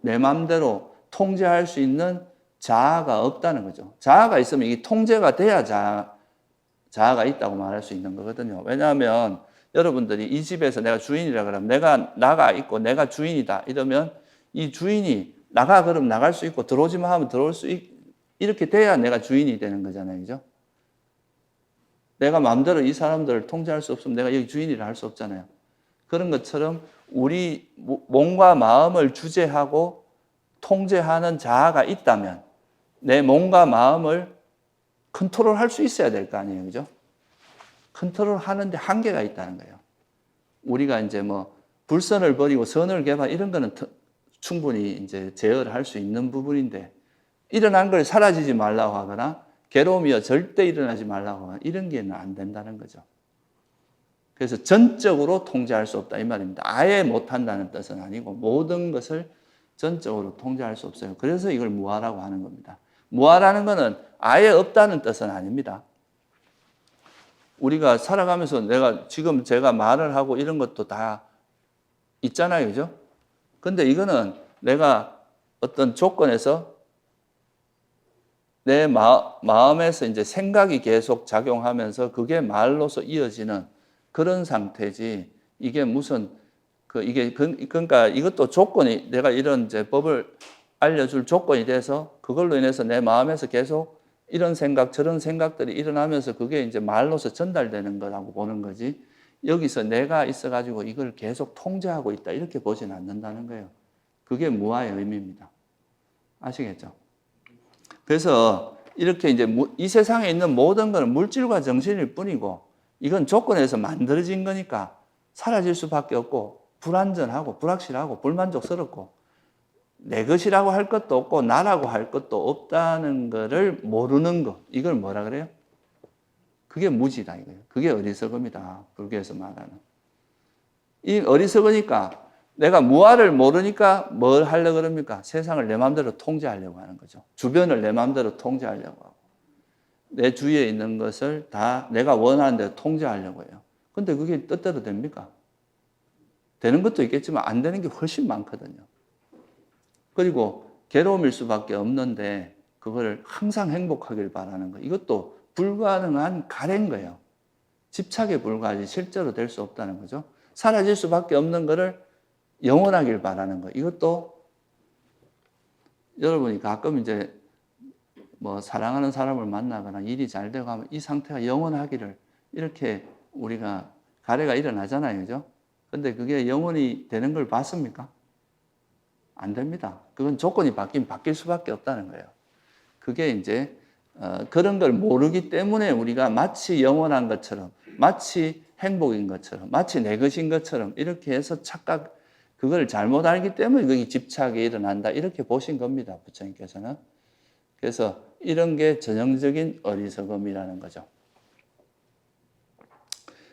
내 마음대로 통제할 수 있는 자아가 없다는 거죠. 자아가 있으면 이게 통제가 돼야 자아가 있다고 말할 수 있는 거거든요. 왜냐하면 여러분들이 이 집에서 내가 주인이라 그러면 내가 나가 있고 내가 주인이다 이러면 이 주인이 나가 그럼 나갈 수 있고 들어오지 마 하면 들어올 수 있고 이렇게 돼야 내가 주인이 되는 거잖아요. 그죠? 내가 마음대로 이 사람들을 통제할 수 없으면 내가 여기 주인이라 할 수 없잖아요. 그런 것처럼 우리 몸과 마음을 주재하고 통제하는 자아가 있다면 내 몸과 마음을 컨트롤할 수 있어야 될 거 아니에요. 그죠? 컨트롤하는데 한계가 있다는 거예요. 우리가 이제 불선을 버리고 선을 개발 이런 거는 충분히 이제 제어를 할 수 있는 부분인데 일어난 걸 사라지지 말라고 하거나 괴로움이여 절대 일어나지 말라고 하거나 이런 게 안 된다는 거죠. 그래서 전적으로 통제할 수 없다 이 말입니다. 아예 못한다는 뜻은 아니고 모든 것을 전적으로 통제할 수 없어요. 그래서 이걸 무아라고 하는 겁니다. 무아라는 것은 아예 없다는 뜻은 아닙니다. 우리가 살아가면서 지금 제가 말을 하고 이런 것도 다 있잖아요. 그죠? 근데 이거는 내가 어떤 조건에서 내 마음에서 이제 생각이 계속 작용하면서 그게 말로서 이어지는 그런 상태지, 이게 그러니까 이것도 조건이, 내가 이런 이제 법을 알려줄 조건이 돼서 그걸로 인해서 내 마음에서 계속 이런 생각, 저런 생각들이 일어나면서 그게 이제 말로서 전달되는 거라고 보는 거지, 여기서 내가 있어가지고 이걸 계속 통제하고 있다, 이렇게 보진 않는다는 거예요. 그게 무아의 의미입니다. 아시겠죠? 그래서 이렇게 이제 이 세상에 있는 모든 것은 물질과 정신일 뿐이고, 이건 조건에서 만들어진 거니까 사라질 수밖에 없고, 불안전하고, 불확실하고, 불만족스럽고, 내 것이라고 할 것도 없고, 나라고 할 것도 없다는 것을 모르는 것. 이걸 뭐라 그래요? 그게 무지다, 이거예요. 그게 어리석음이다. 불교에서 말하는. 이 어리석으니까, 내가 무아를 모르니까 뭘 하려고 그럽니까? 세상을 내 마음대로 통제하려고 하는 거죠. 주변을 내 마음대로 통제하려고 하고, 내 주위에 있는 것을 다 내가 원하는 대로 통제하려고 해요. 근데 그게 뜻대로 됩니까? 되는 것도 있겠지만 안 되는 게 훨씬 많거든요. 그리고 괴로움일 수밖에 없는데 그걸 항상 행복하길 바라는 거. 이것도 불가능한 가래인 거예요. 집착에 불과하지 실제로 될 수 없다는 거죠. 사라질 수밖에 없는 거를 영원하길 바라는 거. 이것도 여러분이 가끔 이제 뭐 사랑하는 사람을 만나거나 일이 잘 되고 하면 이 상태가 영원하기를 이렇게 우리가 가래가 일어나잖아요. 그죠? 근데 그게 영원히 되는 걸 봤습니까? 안 됩니다. 그건 조건이 바뀔 수밖에 없다는 거예요. 그게 이제 그런 걸 모르기 때문에 우리가 마치 영원한 것처럼, 마치 행복인 것처럼, 마치 내 것인 것처럼 이렇게 해서 착각, 그걸 잘못 알기 때문에 거기 집착이 일어난다 이렇게 보신 겁니다. 부처님께서는. 그래서 이런 게 전형적인 어리석음이라는 거죠.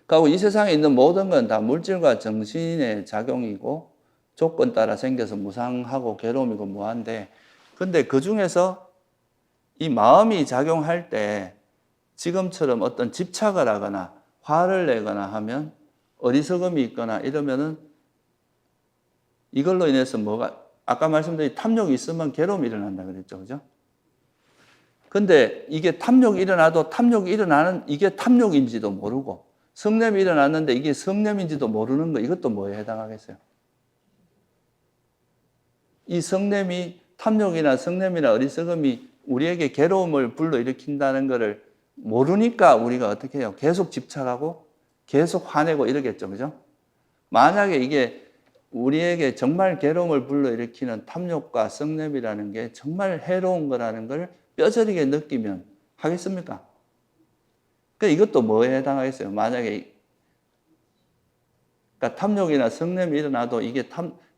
그리고 이 세상에 있는 모든 건 다 물질과 정신의 작용이고 조건 따라 생겨서 무상하고 괴로움이고 무한데, 근데 그 중에서 이 마음이 작용할 때 지금처럼 어떤 집착을 하거나 화를 내거나 하면 어리석음이 있거나 이러면은 이걸로 인해서 뭐가, 아까 말씀드린 탐욕이 있으면 괴로움이 일어난다 그랬죠. 그죠? 근데 이게 탐욕이 일어나도 탐욕이 일어나는 이게 탐욕인지도 모르고 성냄이 일어났는데 이게 성냄인지도 모르는 거, 이것도 뭐에 해당하겠어요? 이 성냄이, 탐욕이나 성냄이나 어리석음이 우리에게 괴로움을 불러일으킨다는 것을 모르니까 우리가 어떻게 해요? 계속 집착하고 계속 화내고 이러겠죠. 그죠? 만약에 이게 우리에게 정말 괴로움을 불러일으키는 탐욕과 성냄이라는 게 정말 해로운 거라는 걸 뼈저리게 느끼면 하겠습니까? 그러니까 이것도 뭐에 해당하겠어요? 만약에 그러니까 탐욕이나 성냄이 일어나도 이게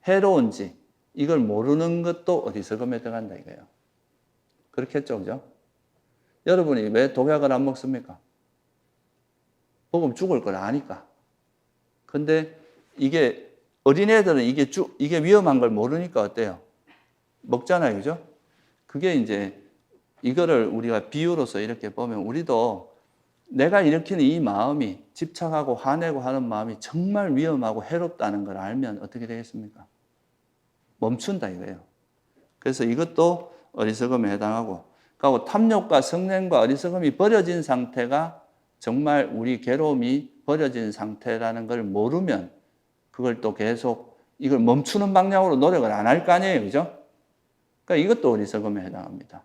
해로운지 이걸 모르는 것도 어리석음에 들어간다 이거예요. 그렇겠죠, 그죠? 여러분이 왜 독약을 안 먹습니까? 먹으면 죽을 걸 아니까. 근데 이게 어린애들은 이게 위험한 걸 모르니까 어때요? 먹잖아요, 그죠? 그게 이제 이거를 우리가 비유로서 이렇게 보면 우리도 내가 일으키는 이 마음이 집착하고 화내고 하는 마음이 정말 위험하고 해롭다는 걸 알면 어떻게 되겠습니까? 멈춘다 이거예요. 그래서 이것도 어리석음에 해당하고, 그리고 탐욕과 성냄과 어리석음이 버려진 상태가 정말 우리 괴로움이 버려진 상태라는 걸 모르면 그걸 또 계속 이걸 멈추는 방향으로 노력을 안 할 거 아니에요. 그죠? 그러니까 이것도 어리석음에 해당합니다.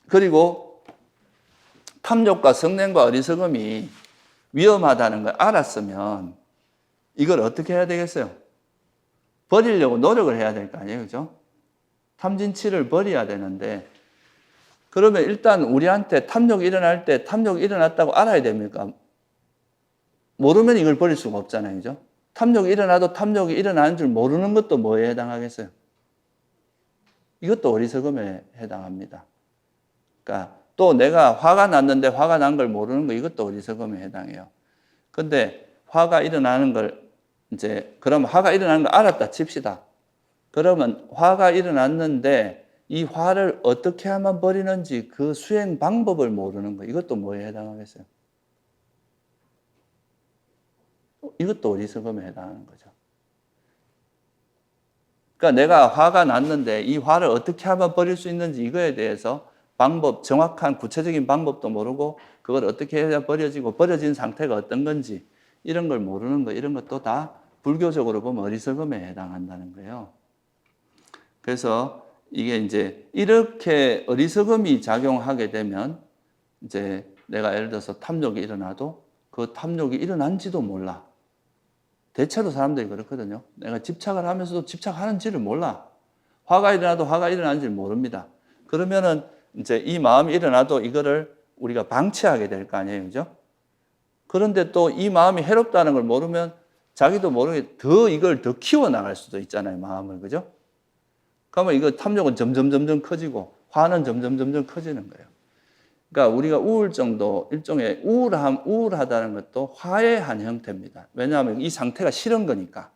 그리고 탐욕과 성냄과 어리석음이 위험하다는 걸 알았으면 이걸 어떻게 해야 되겠어요? 버리려고 노력을 해야 될 거 아니에요. 그죠? 탐진치를 버려야 되는데, 그러면 일단 우리한테 탐욕이 일어날 때 탐욕이 일어났다고 알아야 됩니까? 모르면 이걸 버릴 수가 없잖아요. 그죠? 탐욕이 일어나도 탐욕이 일어나는 줄 모르는 것도 뭐에 해당하겠어요? 이것도 어리석음에 해당합니다. 그러니까 또 내가 화가 났는데 화가 난 걸 모르는 거, 이것도 어리석음에 해당해요. 근데 화가 일어나는 걸 그럼 화가 일어나는 걸 알았다 칩시다. 그러면 화가 일어났는데 이 화를 어떻게 하면 버리는지 그 수행 방법을 모르는 거, 이것도 뭐에 해당하겠어요? 이것도 어리석음에 해당하는 거죠. 그러니까 내가 화가 났는데 이 화를 어떻게 하면 버릴 수 있는지 이거에 대해서 정확한 구체적인 방법도 모르고 그걸 어떻게 해야 버려지고 버려진 상태가 어떤 건지 이런 걸 모르는 거, 이런 것도 다 불교적으로 보면 어리석음에 해당한다는 거예요. 그래서 이게 이제 이렇게 어리석음이 작용하게 되면 이제 내가 예를 들어서 탐욕이 일어나도 그 탐욕이 일어난지도 몰라. 대체로 사람들이 그렇거든요. 내가 집착을 하면서도 집착하는지를 몰라. 화가 일어나도 화가 일어나는지를 모릅니다. 그러면은 이제 이 마음이 일어나도 이거를 우리가 방치하게 될 거 아니에요. 그죠? 그런데 또 이 마음이 해롭다는 걸 모르면 자기도 모르게 이걸 더 키워나갈 수도 있잖아요. 마음을. 그죠? 그러면 이거 탐욕은 점점 커지고 화는 점점 커지는 거예요. 그러니까 우리가 우울증도 일종의 우울하다는 것도 화의 한 형태입니다. 왜냐하면 이 상태가 싫은 거니까.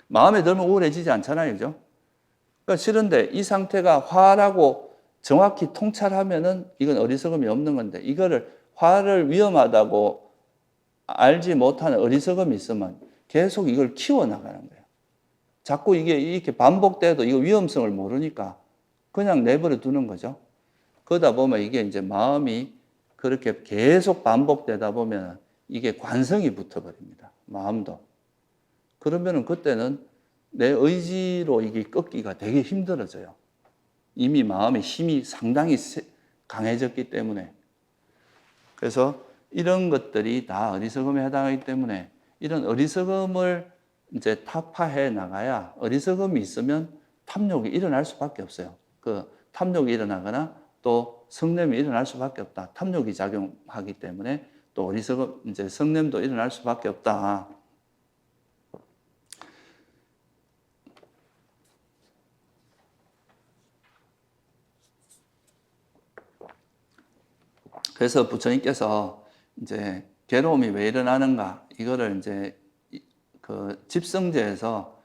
마음에 들면 우울해지지 않잖아요. 그죠? 그러니까 싫은데 이 상태가 화라고 정확히 통찰하면은 이건 어리석음이 없는 건데, 이거를 화를 위험하다고 알지 못하는 어리석음이 있으면 계속 이걸 키워나가는 거예요. 자꾸 이게 이렇게 반복돼도 이거 위험성을 모르니까 그냥 내버려 두는 거죠. 그러다 보면 이게 이제 마음이 그렇게 계속 반복되다 보면 이게 관성이 붙어버립니다. 마음도. 그러면은 그때는 내 의지로 이게 꺾기가 되게 힘들어져요. 이미 마음의 힘이 상당히 강해졌기 때문에. 그래서 이런 것들이 다 어리석음에 해당하기 때문에 이런 어리석음을 이제 타파해 나가야, 어리석음이 있으면 탐욕이 일어날 수밖에 없어요. 그 탐욕이 일어나거나 또 성냄이 일어날 수밖에 없다. 탐욕이 작용하기 때문에 또 어리석음, 이제 성냄도 일어날 수밖에 없다. 그래서 부처님께서 이제 괴로움이 왜 일어나는가, 이거를 이제 그 집성제에서,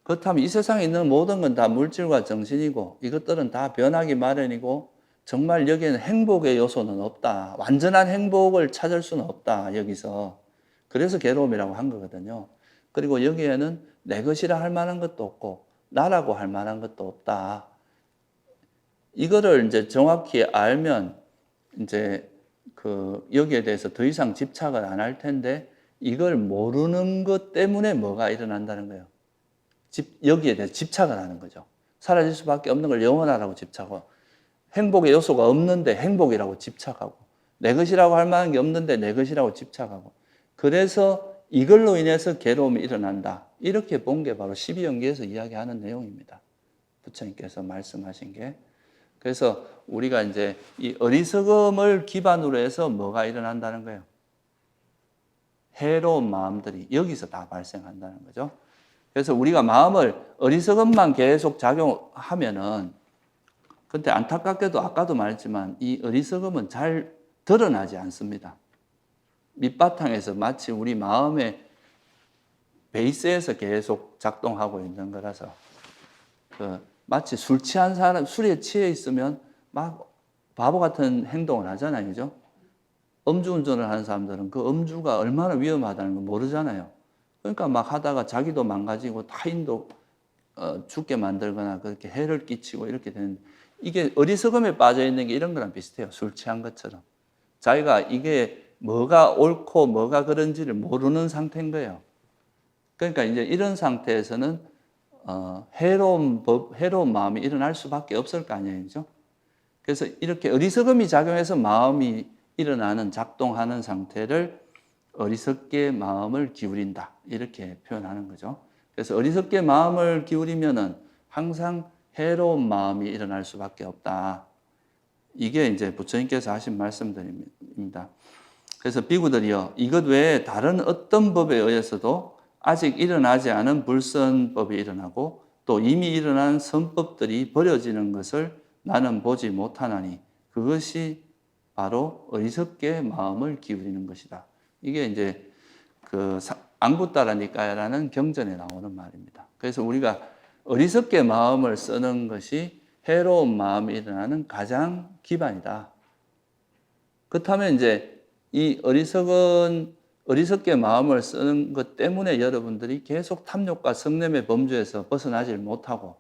그렇다면 이 세상에 있는 모든 건 다 물질과 정신이고 이것들은 다 변하기 마련이고 정말 여기에는 행복의 요소는 없다. 완전한 행복을 찾을 수는 없다. 여기서. 그래서 괴로움이라고 한 거거든요. 그리고 여기에는 내 것이라 할 만한 것도 없고 나라고 할 만한 것도 없다. 이거를 이제 정확히 알면 이제 그 여기에 대해서 더 이상 집착을 안 할 텐데, 이걸 모르는 것 때문에 뭐가 일어난다는 거예요. 여기에 대해서 집착을 하는 거죠. 사라질 수밖에 없는 걸 영원하라고 집착하고, 행복의 요소가 없는데 행복이라고 집착하고, 내 것이라고 할 만한 게 없는데 내 것이라고 집착하고, 그래서 이걸로 인해서 괴로움이 일어난다. 이렇게 본 게 바로 12연기에서 이야기하는 내용입니다. 부처님께서 말씀하신 게. 그래서 우리가 이제 이 어리석음을 기반으로 해서 뭐가 일어난다는 거예요? 해로운 마음들이 여기서 다 발생한다는 거죠. 그래서 우리가 마음을 어리석음만 계속 작용하면은, 근데 안타깝게도 아까도 말했지만 이 어리석음은 잘 드러나지 않습니다. 밑바탕에서 마치 우리 마음의 베이스에서 계속 작동하고 있는 거라서, 마치 술 취한 사람, 술에 취해 있으면 막 바보 같은 행동을 하잖아요. 그죠? 음주운전을 하는 사람들은 그 음주가 얼마나 위험하다는 걸 모르잖아요. 그러니까 막 하다가 자기도 망가지고 타인도 죽게 만들거나 그렇게 해를 끼치고 이렇게 되는, 이게 어리석음에 빠져 있는 게 이런 거랑 비슷해요. 술 취한 것처럼. 자기가 이게 뭐가 옳고 뭐가 그런지를 모르는 상태인 거예요. 그러니까 이제 이런 상태에서는 해로운 마음이 일어날 수밖에 없을 거 아니에요. 그죠? 그래서 이렇게 어리석음이 작용해서 마음이 일어나는, 작동하는 상태를 어리석게 마음을 기울인다. 이렇게 표현하는 거죠. 그래서 어리석게 마음을 기울이면은 항상 해로운 마음이 일어날 수밖에 없다. 이게 이제 부처님께서 하신 말씀들입니다. 그래서 비구들이여, 이것 외에 다른 어떤 법에 의해서도 아직 일어나지 않은 불선법이 일어나고 또 이미 일어난 선법들이 버려지는 것을 나는 보지 못하나니 그것이 바로 어리석게 마음을 기울이는 것이다. 이게 이제 그 앙구따라니까야라는 경전에 나오는 말입니다. 그래서 우리가 어리석게 마음을 쓰는 것이 해로운 마음이 일어나는 가장 기반이다. 그렇다면 이제 이 어리석게 마음을 쓰는 것 때문에 여러분들이 계속 탐욕과 성냄의 범주에서 벗어나질 못하고,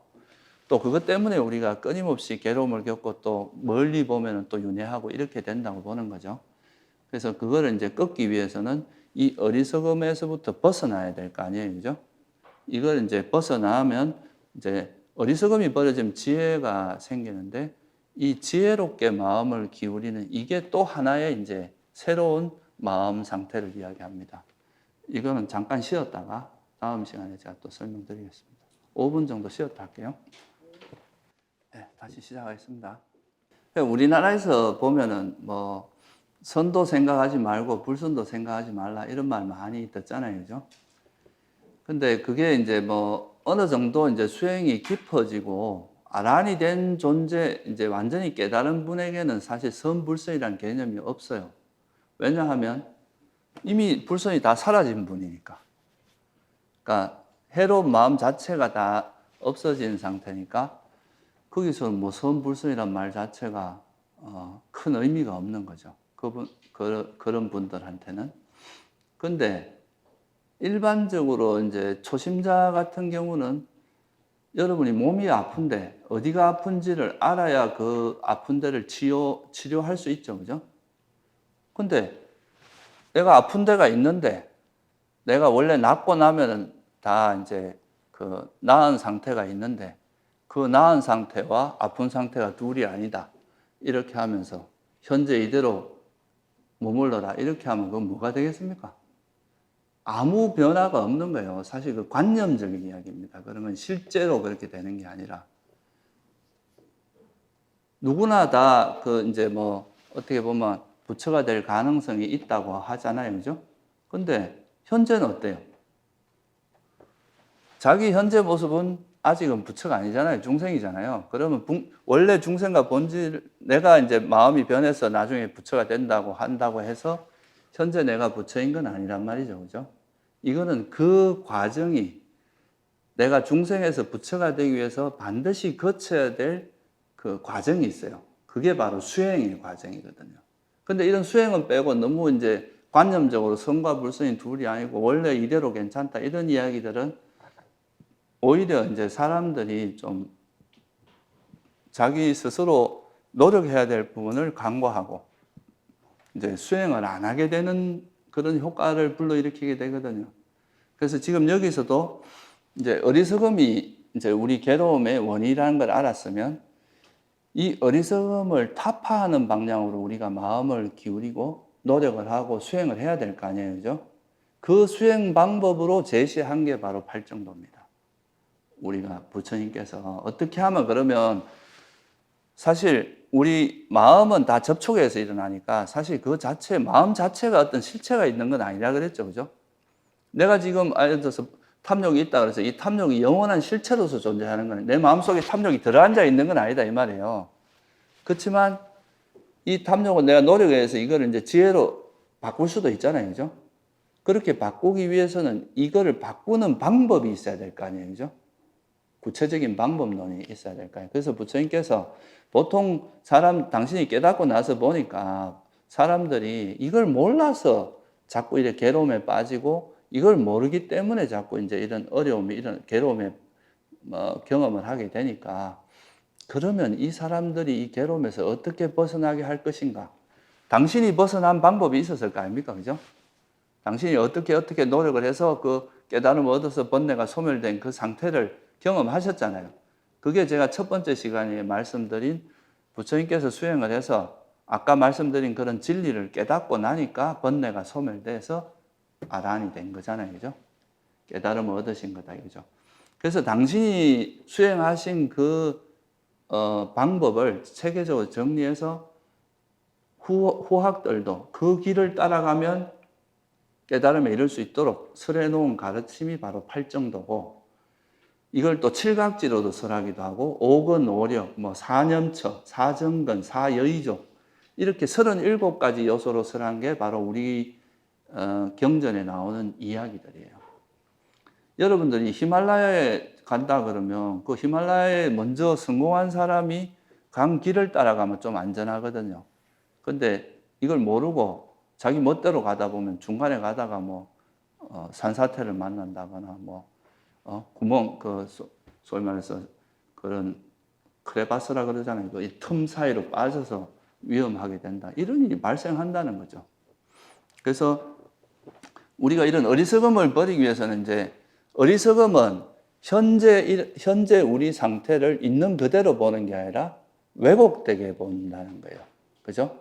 또 그것 때문에 우리가 끊임없이 괴로움을 겪고 또 멀리 보면 또 윤회하고 이렇게 된다고 보는 거죠. 그래서 그거를 이제 꺾기 위해서는 이 어리석음에서부터 벗어나야 될 거 아니에요. 그죠? 이걸 이제 벗어나면 이제 어리석음이 버려지면 지혜가 생기는데, 이 지혜롭게 마음을 기울이는 이게 또 하나의 이제 새로운 마음 상태를 이야기합니다. 이거는 잠깐 쉬었다가 다음 시간에 제가 또 설명드리겠습니다. 5분 정도 쉬었다 할게요. 네, 다시 시작하겠습니다. 우리나라에서 보면은 뭐 선도 생각하지 말고 불선도 생각하지 말라 이런 말 많이 듣잖아요. 그죠? 근데 그게 이제 뭐 어느 정도 이제 수행이 깊어지고 아란이 된 존재, 이제 완전히 깨달은 분에게는 사실 선불선이라는 개념이 없어요. 왜냐하면 이미 불선이 다 사라진 분이니까. 그러니까 해로운 마음 자체가 다 없어진 상태니까 거기서 뭐 선불선이란 말 자체가 큰 의미가 없는 거죠. 그런 분들한테는. 근데 일반적으로 이제 초심자 같은 경우는 여러분이 몸이 아픈데 어디가 아픈지를 알아야 그 아픈 데를 치료할 수 있죠. 그죠? 근데 내가 아픈 데가 있는데 내가 원래 낫고 나면은 다 이제 그 나은 상태가 있는데 그 나은 상태와 아픈 상태가 둘이 아니다. 이렇게 하면서 현재 이대로 머물러라. 이렇게 하면 그건 뭐가 되겠습니까? 아무 변화가 없는 거예요. 사실 그 관념적인 이야기입니다. 그러면 실제로 그렇게 되는 게 아니라 누구나 다 그 이제 뭐 어떻게 보면 부처가 될 가능성이 있다고 하잖아요. 그죠? 근데 현재는 어때요? 자기 현재 모습은 아직은 부처가 아니잖아요. 중생이잖아요. 그러면 원래 중생과 본질, 내가 이제 마음이 변해서 나중에 부처가 된다고 한다고 해서 현재 내가 부처인 건 아니란 말이죠. 그죠? 이거는 그 과정이 내가 중생에서 부처가 되기 위해서 반드시 거쳐야 될 그 과정이 있어요. 그게 바로 수행의 과정이거든요. 근데 이런 수행은 빼고 너무 이제 관념적으로 성과 불성이 둘이 아니고 원래 이대로 괜찮다 이런 이야기들은 오히려 이제 사람들이 좀 자기 스스로 노력해야 될 부분을 간과하고 이제 수행을 안 하게 되는 그런 효과를 불러일으키게 되거든요. 그래서 지금 여기서도 이제 어리석음이 이제 우리 괴로움의 원인이라는 걸 알았으면 이 어리석음을 타파하는 방향으로 우리가 마음을 기울이고 노력을 하고 수행을 해야 될 거 아니에요. 그죠? 그 수행 방법으로 제시한 게 바로 팔정도입니다. 우리가 부처님께서 어떻게 하면 그러면 사실 우리 마음은 다 접촉해서 일어나니까 사실 그 자체, 마음 자체가 어떤 실체가 있는 건 아니라 그랬죠. 그죠? 내가 지금 예를 들어서 탐욕이 있다 그래서 이 탐욕이 영원한 실체로서 존재하는 건 내 마음속에 탐욕이 들어앉아 있는 건 아니다 이 말이에요. 그렇지만 이 탐욕은 내가 노력해서 이거를 이제 지혜로 바꿀 수도 있잖아요. 그죠? 그렇게 바꾸기 위해서는 이거를 바꾸는 방법이 있어야 될 거 아니에요. 그죠? 구체적인 방법론이 있어야 될 거 아니에요. 그래서 부처님께서 보통 당신이 깨닫고 나서 보니까 사람들이 이걸 몰라서 자꾸 이렇게 괴로움에 빠지고 이걸 모르기 때문에 자꾸 이제 이런 어려움이, 이런 괴로움의 경험을 하게 되니까 그러면 이 사람들이 이 괴로움에서 어떻게 벗어나게 할 것인가? 당신이 벗어난 방법이 있었을 거 아닙니까? 그죠? 당신이 어떻게 노력을 해서 그 깨달음을 얻어서 번뇌가 소멸된 그 상태를 경험하셨잖아요. 그게 제가 첫 번째 시간에 말씀드린 부처님께서 수행을 해서 아까 말씀드린 그런 진리를 깨닫고 나니까 번뇌가 소멸돼서 아란이 된 거잖아요. 그죠? 깨달음을 얻으신 거다. 그죠? 그래서 당신이 수행하신 그 방법을 체계적으로 정리해서 후학들도 그 길을 따라가면 깨달음에 이를 수 있도록 설해 놓은 가르침이 바로 팔정도고 이걸 또 칠각지로도 설하기도 하고 오근, 오력, 사념처, 사정근, 사여의조 이렇게 37가지 요소로 설한 게 바로 우리 경전에 나오는 이야기들이에요. 여러분들이 히말라야에 간다 그러면 그 히말라야에 먼저 성공한 사람이 간 길을 따라가면 좀 안전하거든요. 근데 이걸 모르고 자기 멋대로 가다 보면 중간에 가다가 산사태를 만난다거나 구멍, 소위 말해서 그런 크레바스라 그러잖아요. 이 틈 사이로 빠져서 위험하게 된다. 이런 일이 발생한다는 거죠. 그래서 우리가 이런 어리석음을 버리기 위해서는 이제 어리석음은 현재 우리 상태를 있는 그대로 보는 게 아니라 왜곡되게 본다는 거예요. 그죠?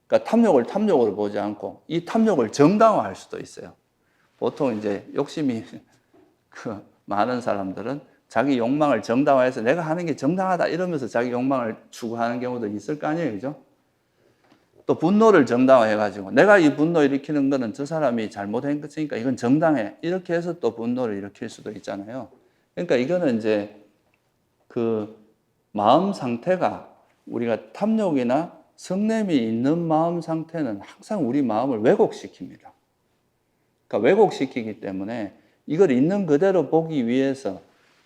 그러니까 탐욕을 탐욕으로 보지 않고 이 탐욕을 정당화할 수도 있어요. 보통 이제 욕심이 많은 사람들은 자기 욕망을 정당화해서 내가 하는 게 정당하다 이러면서 자기 욕망을 추구하는 경우도 있을 거 아니에요. 그죠? 또 분노를 정당화해가지고 내가 이 분노 일으키는 거는 저 사람이 잘못한 것이니까 이건 정당해. 이렇게 해서 또 분노를 일으킬 수도 있잖아요. 그러니까 이거는 이제 그 마음 상태가 우리가 탐욕이나 성냄이 있는 마음 상태는 항상 우리 마음을 왜곡시킵니다. 그러니까 왜곡시키기 때문에 이걸 있는 그대로 보기 위해서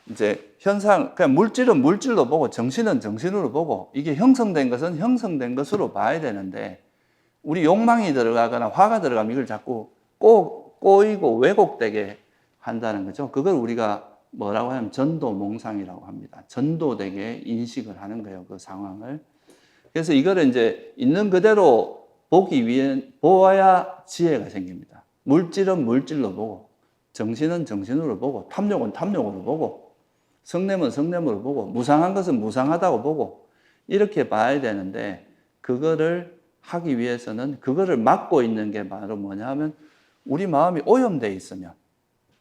이제 현상, 그냥 물질은 물질로 보고 정신은 정신으로 보고 이게 형성된 것은 형성된 것으로 봐야 되는데 우리 욕망이 들어가거나 화가 들어가면 이걸 자꾸 꼬이고 왜곡되게 한다는 거죠. 그걸 우리가 뭐라고 하면 전도몽상이라고 합니다. 전도되게 인식을 하는 거예요. 그 상황을. 그래서 이거를 이제 있는 그대로 보기 위해 보아야 지혜가 생깁니다. 물질은 물질로 보고 정신은 정신으로 보고 탐욕은 탐욕으로 보고 성냄은 성냄으로 보고 무상한 것은 무상하다고 보고 이렇게 봐야 되는데 그거를 하기 위해서는 그거를 막고 있는 게 바로 뭐냐 하면 우리 마음이 오염되어 있으면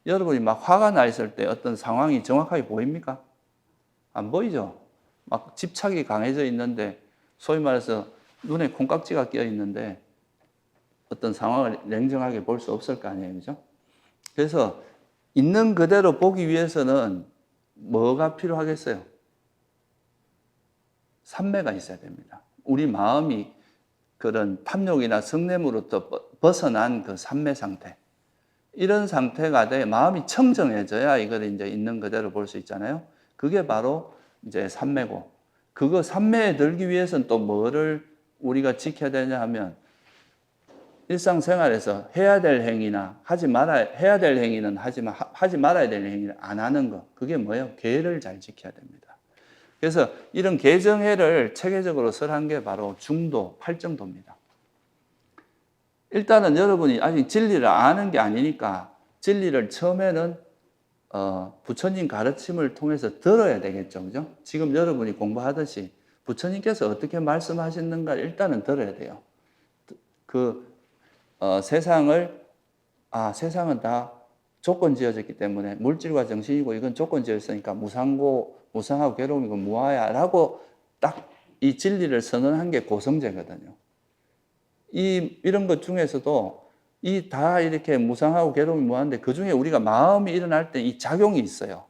여러분이 막 화가 나 있을 때 어떤 상황이 정확하게 보입니까? 안 보이죠? 막 집착이 강해져 있는데 소위 말해서 눈에 콩깍지가 끼어 있는데 어떤 상황을 냉정하게 볼 수 없을 거 아니에요. 그죠? 그래서 있는 그대로 보기 위해서는 뭐가 필요하겠어요? 삼매가 있어야 됩니다. 우리 마음이 그런 탐욕이나 성냄으로부터 벗어난 그 삼매 상태. 이런 상태가 돼 마음이 청정해져야 이걸 이제 있는 그대로 볼 수 있잖아요. 그게 바로 이제 삼매고, 그거 삼매에 들기 위해서는 또 뭐를 우리가 지켜야 되냐 하면 일상생활에서 해야 될 행위나 해야 될 행위는 하지 말아야 될 행위를 안 하는 거. 그게 뭐예요? 계를 잘 지켜야 됩니다. 그래서 이런 계정회를 체계적으로 설한 게 바로 중도, 팔정도입니다. 일단은 여러분이 아직 진리를 아는 게 아니니까 진리를 처음에는 부처님 가르침을 통해서 들어야 되겠죠. 그죠? 지금 여러분이 공부하듯이 부처님께서 어떻게 말씀하시는가 일단은 들어야 돼요. 세상은 다 조건 지어졌기 때문에 물질과 정신이고 이건 조건 지어졌으니까 무상하고 괴로움이고 무아야 라고 딱 이 진리를 선언한 게 고성제거든요. 이런 것 중에서도 다 이렇게 무상하고 괴로움이 무한데 그 중에 우리가 마음이 일어날 때 이 작용이 있어요.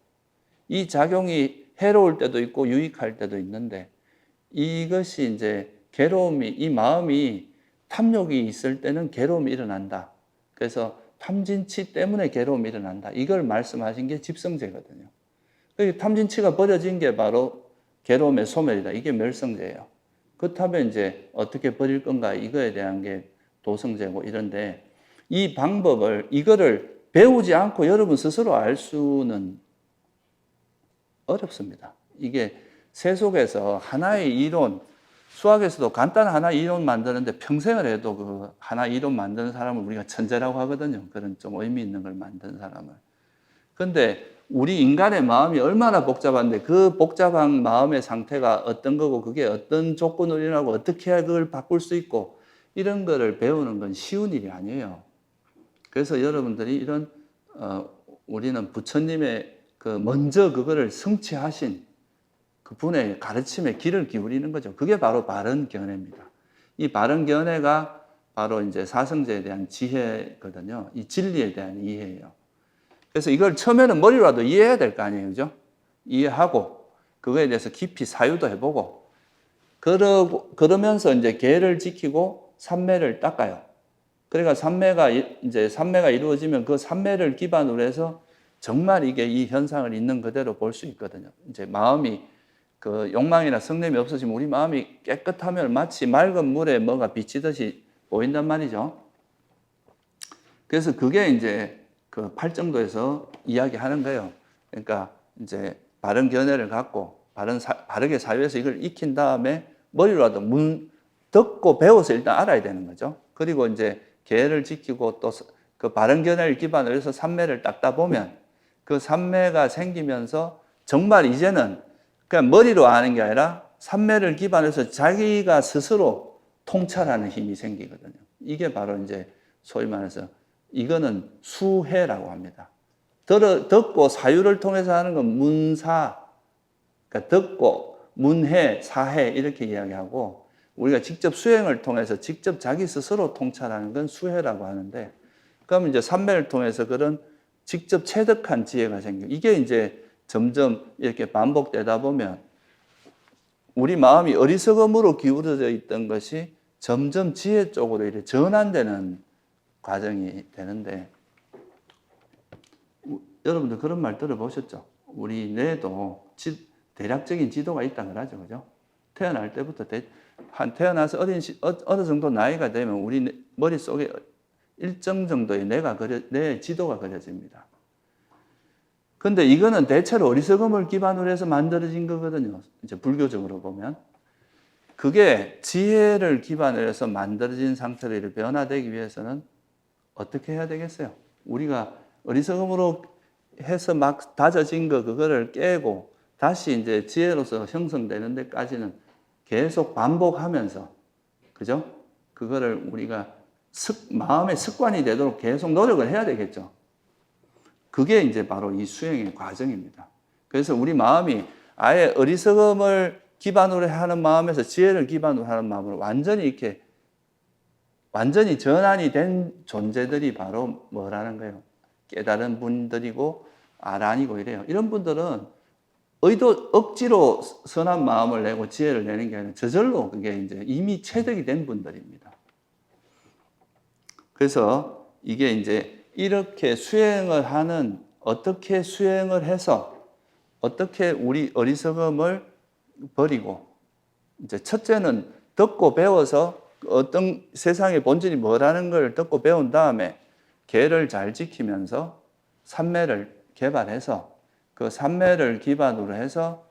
이 작용이 해로울 때도 있고 유익할 때도 있는데 이것이 이제 이 마음이 탐욕이 있을 때는 괴로움이 일어난다. 그래서 탐진치 때문에 괴로움이 일어난다. 이걸 말씀하신 게 집성제거든요. 탐진치가 버려진 게 바로 괴로움의 소멸이다. 이게 멸성제예요. 그렇다면 이제 어떻게 버릴 건가 이거에 대한 게 도성제고 이런데 이 방법을 이거를 배우지 않고 여러분 스스로 알 수는 어렵습니다. 이게 세속에서 하나의 이론, 수학에서도 간단한 하나의 이론 만드는데 평생을 해도 그 하나 이론 만드는 사람을 우리가 천재라고 하거든요. 그런 좀 의미 있는 걸 만드는 사람을. 근데 우리 인간의 마음이 얼마나 복잡한데 그 복잡한 마음의 상태가 어떤 거고 그게 어떤 조건으로 일어나고 어떻게 해야 그걸 바꿀 수 있고 이런 거를 배우는 건 쉬운 일이 아니에요. 그래서 여러분들이 우리는 부처님의 먼저 그거를 성취하신 그분의 가르침에 귀를 기울이는 거죠. 그게 바로 바른 견해입니다. 이 바른 견해가 바로 이제 사성제에 대한 지혜거든요. 이 진리에 대한 이해예요. 그래서 이걸 처음에는 머리로라도 이해해야 될 거 아니에요. 그죠? 이해하고, 그거에 대해서 깊이 사유도 해보고, 그러면서 이제 계를 지키고, 삼매를 닦아요. 그러니까 삼매가 이루어지면 그 삼매를 기반으로 해서 정말 이게 이 현상을 있는 그대로 볼 수 있거든요. 이제 마음이 그 욕망이나 성냄이 없어지면 우리 마음이 깨끗하면 마치 맑은 물에 뭐가 비치듯이 보인단 말이죠. 그래서 그게 이제 그 팔정도에서 이야기하는 거예요. 그러니까 이제 바른 견해를 갖고 바르게 사유해서 이걸 익힌 다음에 머리로라도 듣고 배워서 일단 알아야 되는 거죠. 그리고 이제 계를 지키고 또 그 바른 견해를 기반으로 해서 삼매를 닦다 보면 그 삼매가 생기면서 정말 이제는 그냥 머리로 아는 게 아니라 삼매를 기반해서 자기가 스스로 통찰하는 힘이 생기거든요. 이게 바로 이제 소위 말해서 이거는 수해라고 합니다. 듣고 사유를 통해서 하는 건 문사, 그러니까 듣고 문해, 사해 이렇게 이야기하고 우리가 직접 수행을 통해서 직접 자기 스스로 통찰하는 건 수해라고 하는데 그러면 이제 삼매를 통해서 그런 직접 체득한 지혜가 생겨요. 이게 이제 점점 이렇게 반복되다 보면 우리 마음이 어리석음으로 기울어져 있던 것이 점점 지혜 쪽으로 이렇게 전환되는 과정이 되는데 여러분들 그런 말 들어보셨죠? 우리 뇌도 대략적인 지도가 있다 그러죠, 그죠? 태어날 때부터 태어나서 어느 정도 나이가 되면 우리 머릿속에 일정 정도의 뇌의 지도가 그려집니다. 근데 이거는 대체로 어리석음을 기반으로 해서 만들어진 거거든요. 이제 불교적으로 보면. 그게 지혜를 기반으로 해서 만들어진 상태로 이렇게 변화되기 위해서는 어떻게 해야 되겠어요? 우리가 어리석음으로 해서 막 다져진 그거를 깨고 다시 이제 지혜로서 형성되는 데까지는 계속 반복하면서, 그죠? 그거를 우리가 마음의 습관이 되도록 계속 노력을 해야 되겠죠. 그게 이제 바로 이 수행의 과정입니다. 그래서 우리 마음이 아예 어리석음을 기반으로 하는 마음에서 지혜를 기반으로 하는 마음으로 완전히 전환이 된 존재들이 바로 뭐라는 거예요? 깨달은 분들이고 아란이고 이래요. 이런 분들은 억지로 선한 마음을 내고 지혜를 내는 게 아니라 저절로 그게 이제 이미 체득이 된 분들입니다. 그래서 이게 이제 이렇게 어떻게 수행을 해서 어떻게 우리 어리석음을 버리고, 이제 첫째는 듣고 배워서 어떤 세상의 본질이 뭐라는 걸 듣고 배운 다음에 계를 잘 지키면서 삼매를 개발해서 그 삼매를 기반으로 해서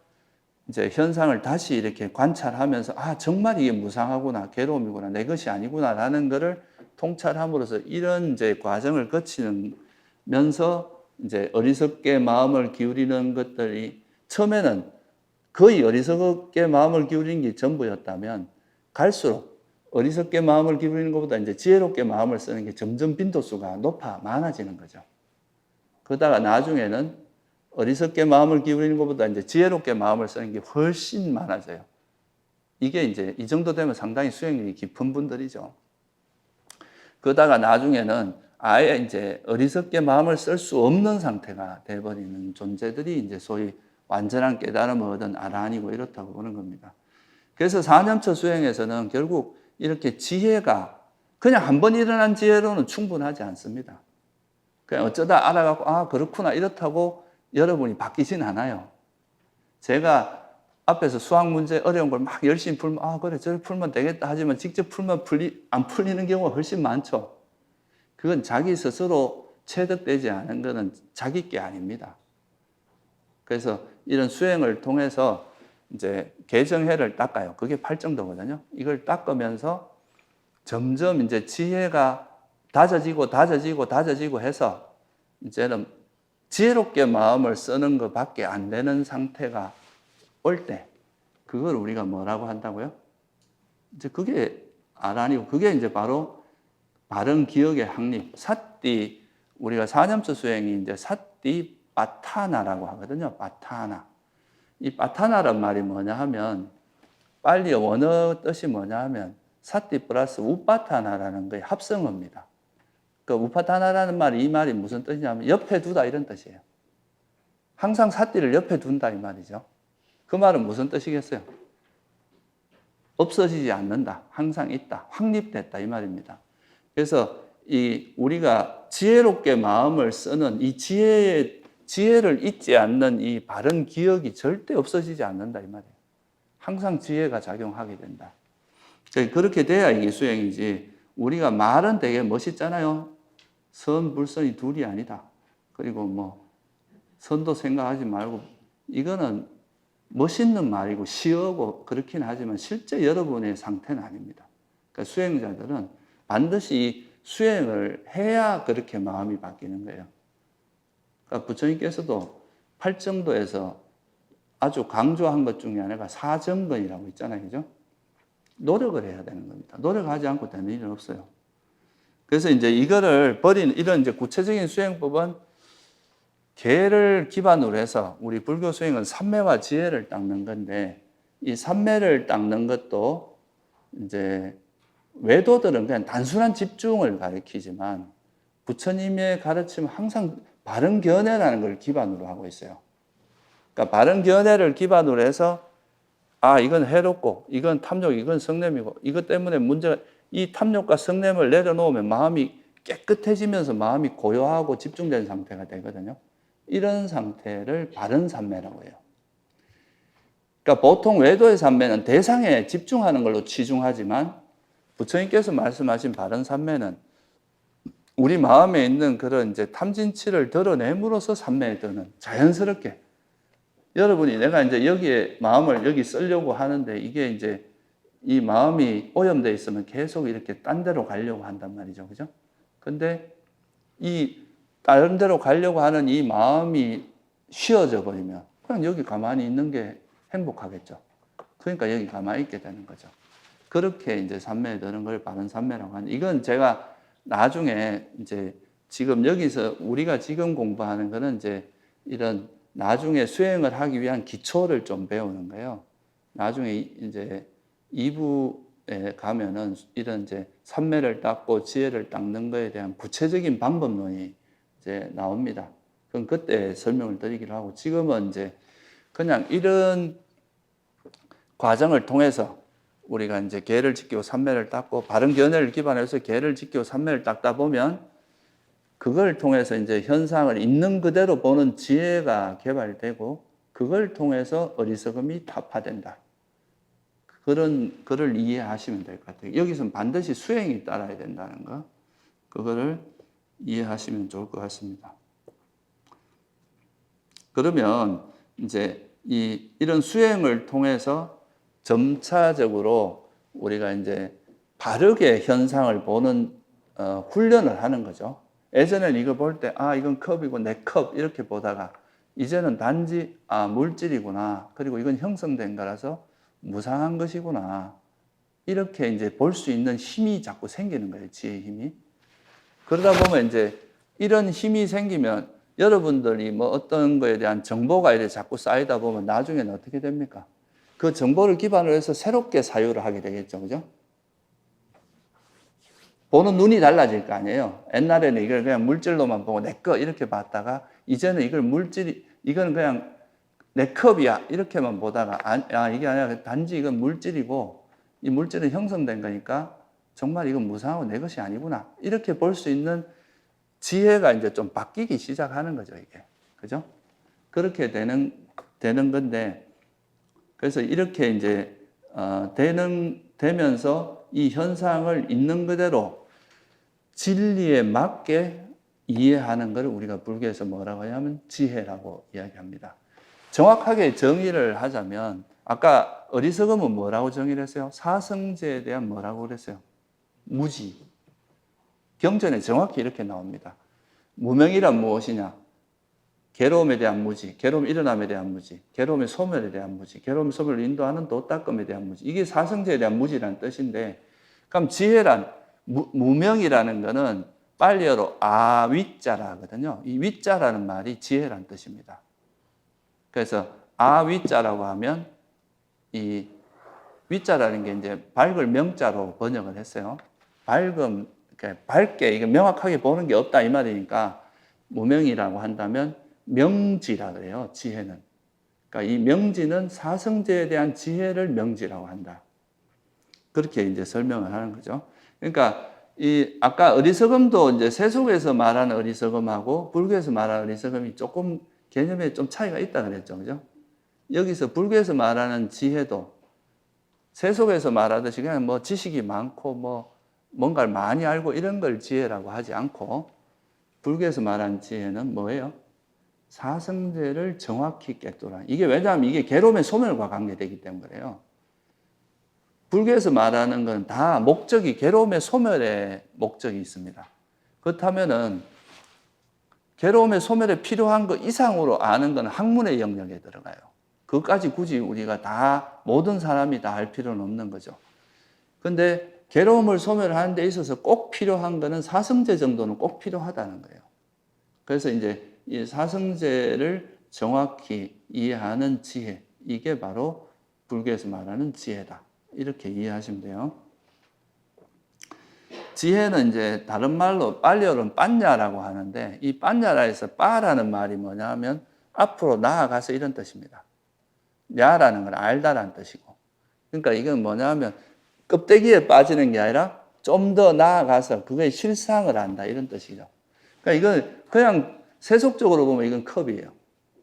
이제 현상을 다시 이렇게 관찰하면서 정말 이게 무상하구나, 괴로움이구나, 내 것이 아니구나라는 것을 통찰함으로써 이런 이제 과정을 거치면서 이제 어리석게 마음을 기울이는 것들이 처음에는 거의 어리석게 마음을 기울이는 게 전부였다면 갈수록 어리석게 마음을 기울이는 것보다 이제 지혜롭게 마음을 쓰는 게 점점 빈도수가 많아지는 거죠. 그러다가 나중에는 어리석게 마음을 기울이는 것보다 이제 지혜롭게 마음을 쓰는 게 훨씬 많아져요. 이게 이제 이 정도 되면 상당히 수행력이 깊은 분들이죠. 그러다가 나중에는 아예 이제 어리석게 마음을 쓸 수 없는 상태가 돼버리는 존재들이 이제 소위 완전한 깨달음을 얻은 아란이고 이렇다고 보는 겁니다. 그래서 4년처 수행에서는 결국 이렇게 지혜가 그냥 한 번 일어난 지혜로는 충분하지 않습니다. 그냥 어쩌다 알아갖고 그렇구나 이렇다고 여러분이 바뀌진 않아요. 제가 앞에서 수학 문제 어려운 걸 막 열심히 풀면 그래 저렇게 풀면 되겠다 하지만 직접 풀면 안 풀리는 경우가 훨씬 많죠. 그건 자기 스스로 체득되지 않은 것은 자기 게 아닙니다. 그래서 이런 수행을 통해서 이제 개정해를 닦아요. 그게 팔정도거든요. 이걸 닦으면서 점점 이제 지혜가 다져지고 해서 이제는 지혜롭게 마음을 쓰는 것밖에 안 되는 상태가 올 때, 그걸 우리가 뭐라고 한다고요? 이제 그게 아란이고, 그게 이제 바로 바른 기억의 확립, 사띠, 우리가 4년째 수행이 이제 사띠 빠타나라고 하거든요. 빠타나. 이 빠타나란 말이 뭐냐 하면, 빨리 원어 뜻이 뭐냐 하면, 사띠 플러스 우빠타나라는 거의 합성어입니다. 그 우파타나라는 말이, 이 말이 무슨 뜻이냐면 옆에 두다 이런 뜻이에요. 항상 사띠를 옆에 둔다 이 말이죠. 그 말은 무슨 뜻이겠어요? 없어지지 않는다, 항상 있다, 확립됐다 이 말입니다. 그래서 우리가 지혜롭게 마음을 쓰는 이 지혜를 잊지 않는 이 바른 기억이 절대 없어지지 않는다 이 말이에요. 항상 지혜가 작용하게 된다. 그렇게 돼야 이게 수행이지. 우리가 말은 되게 멋있잖아요. 선, 불선이 둘이 아니다. 그리고 선도 생각하지 말고, 이거는 멋있는 말이고 시어고 그렇긴 하지만 실제 여러분의 상태는 아닙니다. 그러니까 수행자들은 반드시 수행을 해야 그렇게 마음이 바뀌는 거예요. 그러니까 부처님께서도 팔정도에서 아주 강조한 것 중에 하나가 사정근이라고 있잖아요. 그죠? 노력을 해야 되는 겁니다. 노력하지 않고 되는 일은 없어요. 그래서 이제 이거를 버리는 이런 이제 구체적인 수행법은 계를 기반으로 해서, 우리 불교 수행은 삼매와 지혜를 닦는 건데, 이 삼매를 닦는 것도 이제 외도들은 그냥 단순한 집중을 가리키지만 부처님의 가르침은 항상 바른 견해라는 걸 기반으로 하고 있어요. 그러니까 바른 견해를 기반으로 해서 이건 해롭고, 이건 탐욕, 이건 성냄이고, 이것 때문에 문제가, 이 탐욕과 성냄을 내려놓으면 마음이 깨끗해지면서 마음이 고요하고 집중된 상태가 되거든요. 이런 상태를 바른 삼매라고 해요. 그러니까 보통 외도의 삼매는 대상에 집중하는 걸로 치중하지만 부처님께서 말씀하신 바른 삼매는 우리 마음에 있는 그런 이제 탐진치를 드러냄으로써 삼매에 드는 자연스럽게 여러분이 내가 이제 여기에 마음을 여기 쓰려고 하는데 이게 이제 이 마음이 오염되어 있으면 계속 이렇게 딴 데로 가려고 한단 말이죠. 그죠? 근데 이 다른 데로 가려고 하는 이 마음이 쉬어져 버리면 그냥 여기 가만히 있는 게 행복하겠죠. 그러니까 여기 가만히 있게 되는 거죠. 그렇게 이제 삼매에 드는 걸 바른 삼매라고 하는, 이건 제가 나중에 이제 지금 여기서 우리가 지금 공부하는 거는 이제 이런 나중에 수행을 하기 위한 기초를 좀 배우는 거예요. 나중에 이제 2부에 가면은 이런 이제 삼매를 닦고 지혜를 닦는 거에 대한 구체적인 방법론이 이제 나옵니다. 그럼 그때 설명을 드리기로 하고, 지금은 이제 그냥 이런 과정을 통해서 우리가 이제 계를 지키고 삼매를 닦고 바른 견해를 기반해서 계를 지키고 삼매를 닦다 보면 그걸 통해서 이제 현상을 있는 그대로 보는 지혜가 개발되고 그걸 통해서 어리석음이 타파된다. 그런 거를 이해하시면 될 것 같아요. 여기서는 반드시 수행이 따라야 된다는 거, 그거를 이해하시면 좋을 것 같습니다. 그러면 이제 이런 수행을 통해서 점차적으로 우리가 이제 바르게 현상을 보는 훈련을 하는 거죠. 예전에는 이거 볼 때 이건 컵이고 내 컵 이렇게 보다가 이제는 단지 물질이구나, 그리고 이건 형성된 거라서 무상한 것이구나, 이렇게 이제 볼 수 있는 힘이 자꾸 생기는 거예요. 지혜의 힘이. 그러다 보면 이제 이런 힘이 생기면 여러분들이 뭐 어떤 거에 대한 정보가 이렇게 자꾸 쌓이다 보면 나중에는 어떻게 됩니까? 그 정보를 기반으로 해서 새롭게 사유를 하게 되겠죠. 그죠? 보는 눈이 달라질 거 아니에요. 옛날에는 이걸 그냥 물질로만 보고 내 거 이렇게 봤다가 이제는 이건 그냥 내 컵이야 이렇게만 보다가 이게 아니라 단지 이건 물질이고 이 물질은 형성된 거니까 정말 이건 무상하고 내 것이 아니구나, 이렇게 볼 수 있는 지혜가 이제 좀 바뀌기 시작하는 거죠, 이게. 그죠? 그렇게 되는 건데, 그래서 이렇게 이제, 되면서 이 현상을 있는 그대로 진리에 맞게 이해하는 걸 우리가 불교에서 뭐라고 하냐면 지혜라고 이야기합니다. 정확하게 정의를 하자면, 아까 어리석음은 뭐라고 정의를 했어요? 사성제에 대한 뭐라고 그랬어요? 무지. 경전에 정확히 이렇게 나옵니다. 무명이란 무엇이냐? 괴로움에 대한 무지, 괴로움 일어남에 대한 무지, 괴로움의 소멸에 대한 무지, 괴로움의 소멸을 인도하는 도닦음에 대한 무지. 이게 사성제에 대한 무지라는 뜻인데, 그럼 지혜란 무명이라는 것은 빨리어로 아위자라 하거든요. 이 위자라는 말이 지혜란 뜻입니다. 그래서 아위자라고 하면 이 위자라는 게 이제 밝을 명자로 번역을 했어요. 밝게 이게 명확하게 보는 게 없다 이 말이니까 무명이라고 한다면 명지라 그래요. 지혜는. 그러니까 이 명지는 사성제에 대한 지혜를 명지라고 한다. 그렇게 이제 설명을 하는 거죠. 그러니까 아까 어리석음도 이제 세속에서 말하는 어리석음하고 불교에서 말하는 어리석음이 조금 개념에 좀 차이가 있다 그랬죠. 그죠? 여기서 불교에서 말하는 지혜도 세속에서 말하듯이 그냥 뭐 지식이 많고 뭐 뭔가를 많이 알고 이런 걸 지혜라고 하지 않고, 불교에서 말하는 지혜는 뭐예요? 사성제를 정확히 깨달아. 이게 왜냐하면 이게 괴로움의 소멸과 관계되기 때문에요. 불교에서 말하는 건 다 목적이 괴로움의 소멸에 목적이 있습니다. 그렇다면은 괴로움의 소멸에 필요한 것 이상으로 아는 건 학문의 영역에 들어가요. 그것까지 굳이 우리가 다 모든 사람이 다 알 필요는 없는 거죠. 근데 괴로움을 소멸하는 데 있어서 꼭 필요한 거는 사성제 정도는 꼭 필요하다는 거예요. 그래서 이제 이 사성제를 정확히 이해하는 지혜, 이게 바로 불교에서 말하는 지혜다. 이렇게 이해하시면 돼요. 지혜는 이제 다른 말로 빨리어는 빠냐라고 하는데, 이 빠냐라에서 빠라는 말이 뭐냐면 앞으로 나아가서 이런 뜻입니다. 야라는 건 알다라는 뜻이고, 그러니까 이건 뭐냐면 껍데기에 빠지는 게 아니라 좀 더 나아가서 그거의 실상을 안다 이런 뜻이죠. 그러니까 이건 그냥 세속적으로 보면 이건 컵이에요.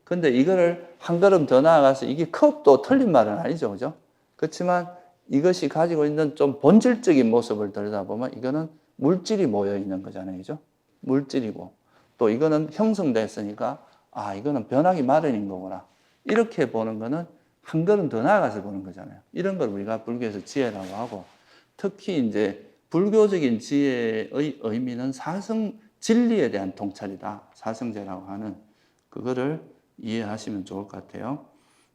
근데 이거를 한 걸음 더 나아가서 이게 컵도 틀린 말은 아니죠. 그죠? 그렇지만 이것이 가지고 있는 좀 본질적인 모습을 들여다보면 이거는 물질이 모여 있는 거잖아요. 그죠? 물질이고. 또 이거는 형성됐으니까 이거는 변하기 마련인 거구나. 이렇게 보는 거는 한 걸음 더 나아가서 보는 거잖아요. 이런 걸 우리가 불교에서 지혜라고 하고, 특히 이제 불교적인 지혜의 의미는 사성 진리에 대한 통찰이다. 사성제라고 하는 그거를 이해하시면 좋을 것 같아요.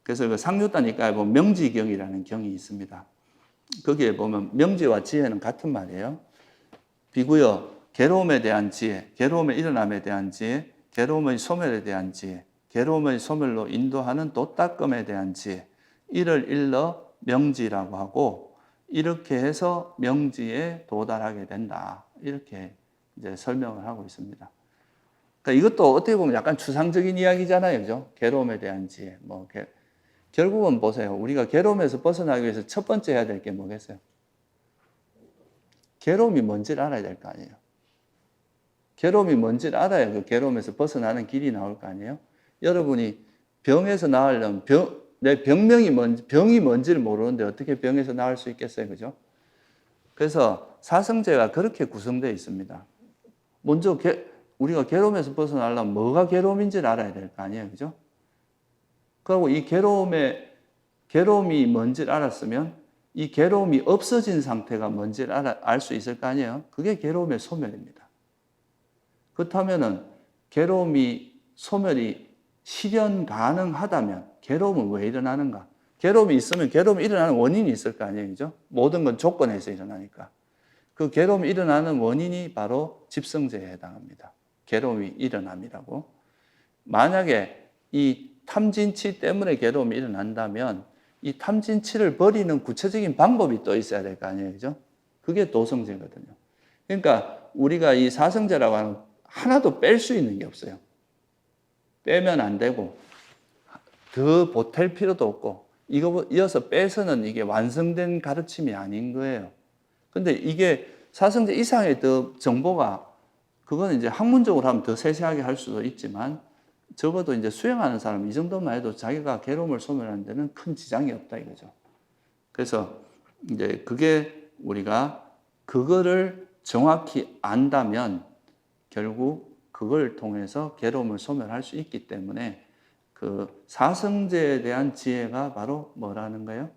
그래서 그 상류단니까에 보면 명지경이라는 경이 있습니다. 거기에 보면 명지와 지혜는 같은 말이에요. 비구여 괴로움에 대한 지혜, 괴로움의 일어남에 대한 지혜, 괴로움의 소멸에 대한 지혜, 괴로움의 소멸로 인도하는 도닦음에 대한 지혜, 이를 일러 명지라고 하고, 이렇게 해서 명지에 도달하게 된다. 이렇게 이제 설명을 하고 있습니다. 그러니까 이것도 어떻게 보면 약간 추상적인 이야기잖아요. 그죠? 괴로움에 대한 지혜. 결국은 보세요. 우리가 괴로움에서 벗어나기 위해서 첫 번째 해야 될 게 뭐겠어요? 괴로움이 뭔지를 알아야 될 거 아니에요. 괴로움이 뭔지를 알아야 그 괴로움에서 벗어나는 길이 나올 거 아니에요. 여러분이 병에서 나으려면 내 병명이 뭔지, 병이 뭔지를 모르는데 어떻게 병에서 나을 수 있겠어요. 그죠? 그래서 사성제가 그렇게 구성되어 있습니다. 먼저 우리가 괴로움에서 벗어나려면 뭐가 괴로움인지를 알아야 될 거 아니에요. 그죠? 그리고 이 괴로움이 뭔지를 알았으면 이 괴로움이 없어진 상태가 뭔지를 알 수 있을 거 아니에요. 그게 괴로움의 소멸입니다. 그렇다면은 괴로움이 소멸이 실현 가능하다면 괴로움은 왜 일어나는가? 괴로움이 있으면 괴로움이 일어나는 원인이 있을 거 아니에요. 그죠? 모든 건 조건에서 일어나니까. 그 괴로움이 일어나는 원인이 바로 집성제에 해당합니다. 괴로움이 일어남이라고. 만약에 이 탐진치 때문에 괴로움이 일어난다면 이 탐진치를 버리는 구체적인 방법이 또 있어야 될 거 아니에요. 그죠? 그게 도성제거든요. 그러니까 우리가 이 사성제라고 하는 하나도 뺄 수 있는 게 없어요. 빼면 안 되고 더 보탤 필요도 없고 이어서 빼서는 이게 완성된 가르침이 아닌 거예요. 근데 이게 사성제 이상의 더 정보가 그건 이제 학문적으로 하면 더 세세하게 할 수도 있지만 적어도 이제 수행하는 사람 이 정도만 해도 자기가 괴로움을 소멸하는 데는 큰 지장이 없다 이거죠. 그래서 이제 그게 우리가 그거를 정확히 안다면 결국 그걸 통해서 괴로움을 소멸할 수 있기 때문에 그 사성제에 대한 지혜가 바로 뭐라는 거예요?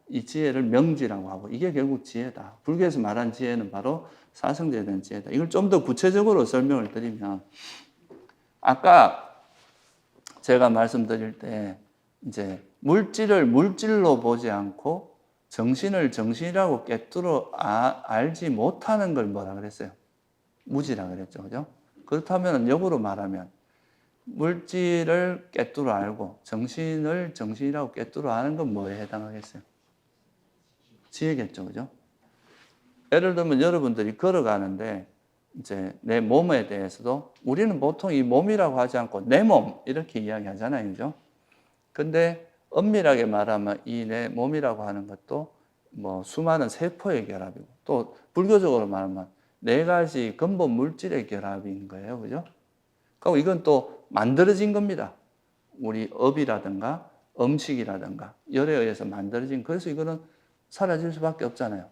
이 지혜를 명지라고 하고 이게 결국 지혜다. 불교에서 말한 지혜는 바로 사성제에 대한 지혜다. 이걸 좀 더 구체적으로 설명을 드리면 아까 제가 말씀드릴 때 이제 물질을 물질로 보지 않고 정신을 정신이라고 꿰뚫어 알지 못하는 걸 뭐라 그랬어요? 무지라 그랬죠. 그죠? 그렇다면 역으로 말하면 물질을 꿰뚫어 알고 정신을 정신이라고 꿰뚫어 아는 건 뭐에 해당하겠어요? 지혜겠죠. 그죠? 예를 들면 여러분들이 걸어가는데 이제 내 몸에 대해서도 우리는 보통 이 몸이라고 하지 않고 내 몸 이렇게 이야기하잖아요. 그죠? 근데 엄밀하게 말하면 이 내 몸이라고 하는 것도 뭐 수많은 세포의 결합이고 또 불교적으로 말하면 네 가지 근본 물질의 결합인 거예요. 그죠? 그리고 이건 또 만들어진 겁니다. 우리 업이라든가 음식이라든가 열에 의해서 만들어진 그래서 이거는 사라질 수밖에 없잖아요.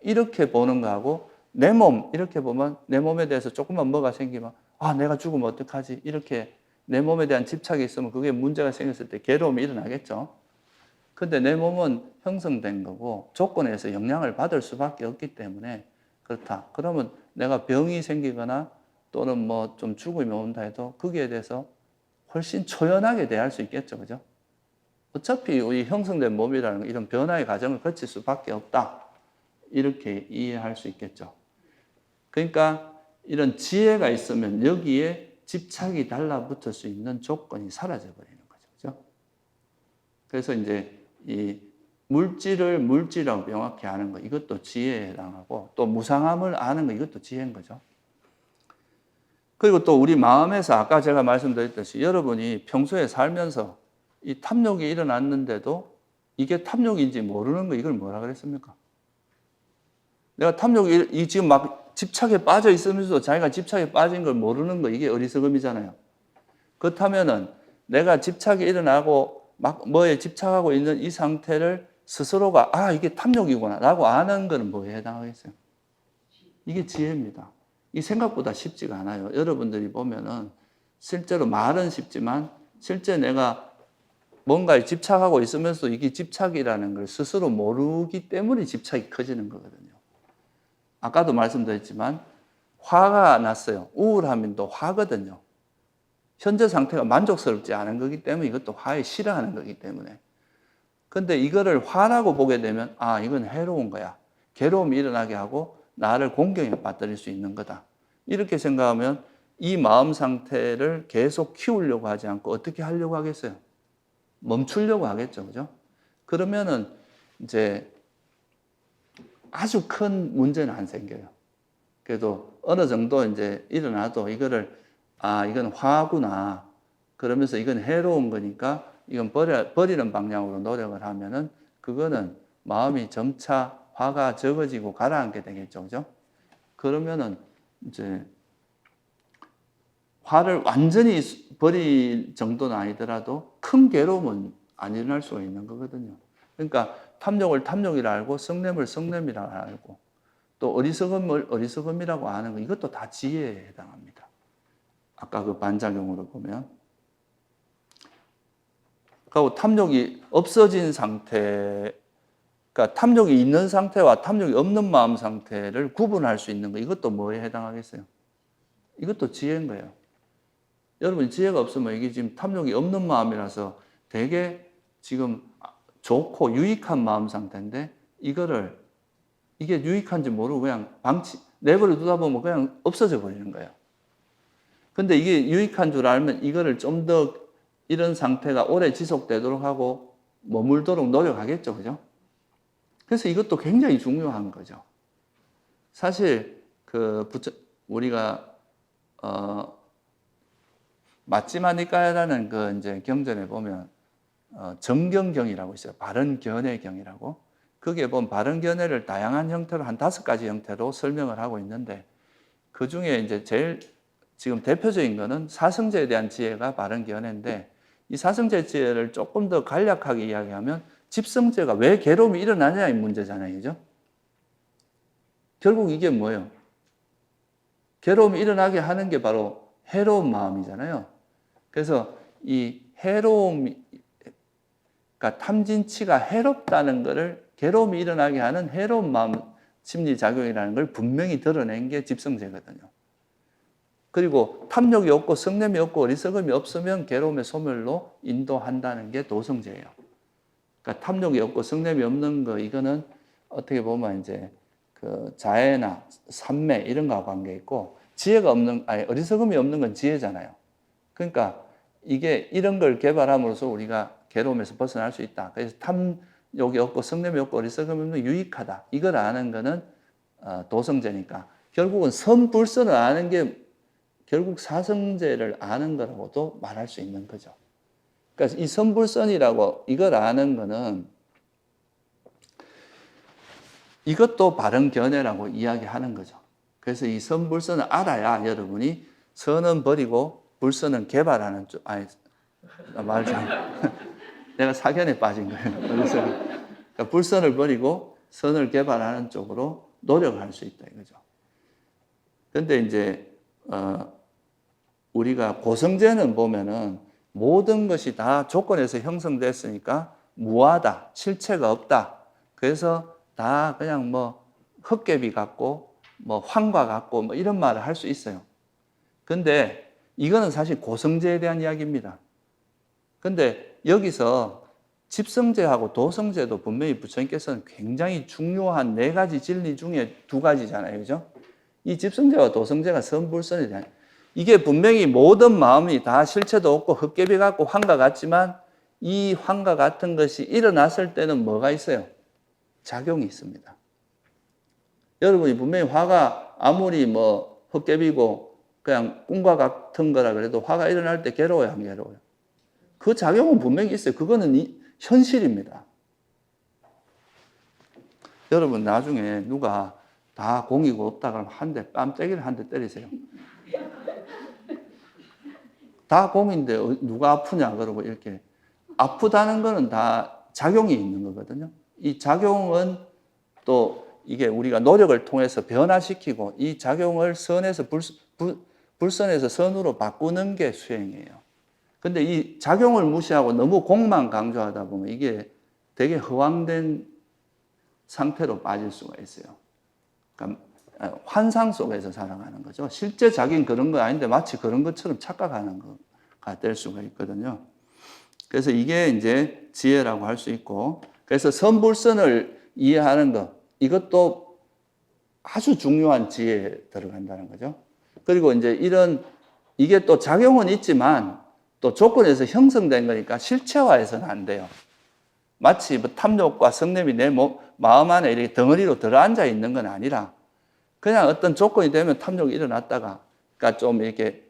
이렇게 보는 거하고 내 몸 이렇게 보면 내 몸에 대해서 조금만 뭐가 생기면 내가 죽으면 어떡하지? 이렇게 내 몸에 대한 집착이 있으면 그게 문제가 생겼을 때 괴로움이 일어나겠죠. 근데 내 몸은 형성된 거고 조건에서 영향을 받을 수밖에 없기 때문에 그렇다. 그러면 내가 병이 생기거나 또는 뭐 좀 죽음이 온다 해도 거기에 대해서 훨씬 초연하게 대할 수 있겠죠. 그죠? 어차피 우리 형성된 몸이라는 건 이런 변화의 과정을 거칠 수밖에 없다. 이렇게 이해할 수 있겠죠. 그러니까 이런 지혜가 있으면 여기에 집착이 달라붙을 수 있는 조건이 사라져 버리는 거죠. 그죠? 그래서 이제 이 물질을 물질이라고 명확히 아는 거 이것도 지혜에 해당하고 또 무상함을 아는 거 이것도 지혜인 거죠. 그리고 또 우리 마음에서 아까 제가 말씀드렸듯이 여러분이 평소에 살면서 이 탐욕이 일어났는데도 이게 탐욕인지 모르는 거 이걸 뭐라 그랬습니까? 내가 탐욕이 지금 막 집착에 빠져 있으면서도 자기가 집착에 빠진 걸 모르는 거, 이게 어리석음이잖아요. 그렇다면은 내가 집착이 일어나고 막 뭐에 집착하고 있는 이 상태를 스스로가 이게 탐욕이구나 라고 아는 거는 뭐에 해당하겠어요? 이게 지혜입니다. 이 생각보다 쉽지가 않아요. 여러분들이 보면은 실제로 말은 쉽지만 실제 내가 뭔가에 집착하고 있으면서도 이게 집착이라는 걸 스스로 모르기 때문에 집착이 커지는 거거든요. 아까도 말씀드렸지만 화가 났어요. 우울하면 또 화거든요. 현재 상태가 만족스럽지 않은 거기 때문에 이것도 화에 싫어하는 거기 때문에. 근데 이거를 화라고 보게 되면 이건 해로운 거야. 괴로움이 일어나게 하고 나를 공경에 빠뜨릴 수 있는 거다. 이렇게 생각하면 이 마음 상태를 계속 키우려고 하지 않고 어떻게 하려고 하겠어요? 멈추려고 하겠죠. 그죠? 그러면은 이제 아주 큰 문제는 안 생겨요. 그래도 어느 정도 이제 일어나도 이거를 이건 화구나. 그러면서 이건 해로운 거니까 이건 버리는 방향으로 노력을 하면은 그거는 마음이 점차 화가 적어지고 가라앉게 되겠죠. 그죠? 그러면은 이제 화를 완전히 버릴 정도는 아니더라도 큰 괴로움은 안 일어날 수가 있는 거거든요. 그러니까 탐욕을 탐욕이라 알고 성냄을 성냄이라 알고 또 어리석음을 어리석음이라고 아는 거, 이것도 다 지혜에 해당합니다. 아까 그 반작용으로 보면. 그리고 탐욕이 없어진 상태, 그러니까 탐욕이 있는 상태와 탐욕이 없는 마음 상태를 구분할 수 있는 거, 이것도 뭐에 해당하겠어요? 이것도 지혜인 거예요. 여러분 지혜가 없으면 이게 지금 탐욕이 없는 마음이라서 되게 지금 좋고 유익한 마음 상태인데 이게 유익한지 모르고 그냥 내버려 두다 보면 그냥 없어져 버리는 거예요. 근데 이게 유익한 줄 알면 이거를 좀 더 이런 상태가 오래 지속되도록 하고 머물도록 노력하겠죠. 그죠? 그래서 이것도 굉장히 중요한 거죠. 사실 우리가 마찌마니까야라는 그 이제 경전에 보면 정경경이라고 있어요. 바른견해경이라고. 거기에 보면 바른견해를 다양한 형태로 한 5가지 형태로 설명을 하고 있는데 그 중에 이제 제일 지금 대표적인 거는 사성제에 대한 지혜가 바른견해인데 이 사성제 지혜를 조금 더 간략하게 이야기하면 집성제가 왜 괴로움이 일어나냐의 문제잖아요. 그죠? 결국 이게 뭐예요? 괴로움이 일어나게 하는 게 바로 해로운 마음이잖아요. 그래서 이 해로움이, 그러니까 탐진치가 해롭다는 것을 괴로움이 일어나게 하는 해로운 마음 심리작용이라는 걸 분명히 드러낸 게 집성제거든요. 그리고 탐욕이 없고 성냄이 없고 어리석음이 없으면 괴로움의 소멸로 인도한다는 게 도성제예요. 그러니까 탐욕이 없고 성냄이 없는 거, 이거는 어떻게 보면 이제 그 자애나 삼매 이런 거와 관계 있고, 어리석음이 없는 건 지혜잖아요. 그러니까 이게 이런 걸 개발함으로써 우리가 괴로움에서 벗어날 수 있다. 그래서 탐욕이 없고 성냄이 없고 어리석음이 없는 유익하다. 이걸 아는 거는 도성제니까 결국은 선불선을 아는 게 결국 사성제를 아는 거라고도 말할 수 있는 거죠. 그러니까 이 선불선이라고 이걸 아는 거는 이것도 바른 견해라고 이야기하는 거죠. 그래서 이 선불선을 알아야 여러분이 선은 버리고 불선은 개발하는 쪽, 내가 사견에 빠진 거예요. 그래서 그러니까 불선을 버리고 선을 개발하는 쪽으로 노력할 수 있다 이거죠. 그런데 이제 우리가 고성제는 보면은 모든 것이 다 조건에서 형성됐으니까 무하다, 실체가 없다. 그래서 다 그냥 뭐 헛개비 같고 뭐 환과 같고 뭐 이런 말을 할 수 있어요. 근데 이거는 사실 고성제에 대한 이야기입니다. 근데 여기서 집성제하고 도성제도 분명히 부처님께서는 굉장히 중요한 4가지 진리 중에 2가지잖아요. 그죠? 이 집성제와 도성제가 선불선에 대한, 이게 분명히 모든 마음이 다 실체도 없고 헛개비 같고 환과 같지만 이 환과 같은 것이 일어났을 때는 뭐가 있어요? 작용이 있습니다. 여러분이 분명히 화가 아무리 뭐 헛개비고 그냥 꿈과 같은 거라 그래도 화가 일어날 때 괴로워요, 안 괴로워요? 그 작용은 분명히 있어요. 그거는 현실입니다. 여러분 나중에 누가 다 공이고 없다 그러면 한 대, 뺨때기를 한 대 때리세요. 다 공인데 누가 아프냐 그러고 이렇게. 아프다는 거는 다 작용이 있는 거거든요. 이 작용은 또 이게 우리가 노력을 통해서 변화시키고 이 작용을 선에서 불선에서 선으로 바꾸는 게 수행이에요. 근데 이 작용을 무시하고 너무 공만 강조하다 보면 이게 되게 허황된 상태로 빠질 수가 있어요. 그러니까 환상 속에서 살아가는 거죠. 실제 자기는 그런 거 아닌데 마치 그런 것처럼 착각하는 거가 될 수가 있거든요. 그래서 이게 이제 지혜라고 할 수 있고, 그래서 선불선을 이해하는 것, 이것도 아주 중요한 지혜에 들어간다는 거죠. 그리고 이제 이게 또 작용은 있지만 또 조건에서 형성된 거니까 실체화해서는 안 돼요. 마치 뭐 탐욕과 성냄이 내 마음 안에 이렇게 덩어리로 들어앉아 있는 건 아니라 그냥 어떤 조건이 되면 탐욕이 일어났다가, 그러니까 좀 이렇게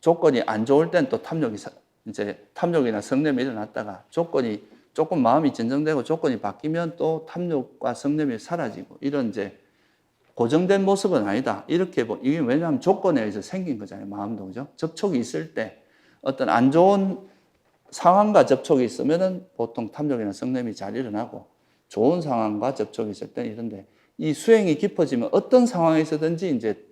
조건이 안 좋을 땐 또 탐욕이나 성냄이 일어났다가 조건이 조금 마음이 진정되고 조건이 바뀌면 또 탐욕과 성냄이 사라지고 이런 이제 고정된 모습은 아니다. 이게 왜냐하면 조건에 의해서 생긴 거잖아요. 마음도 그죠? 접촉이 있을 때 어떤 안 좋은 상황과 접촉이 있으면은 보통 탐욕이나 성냄이 잘 일어나고 좋은 상황과 접촉이 있을 때 이런데 이 수행이 깊어지면 어떤 상황에서든지 이제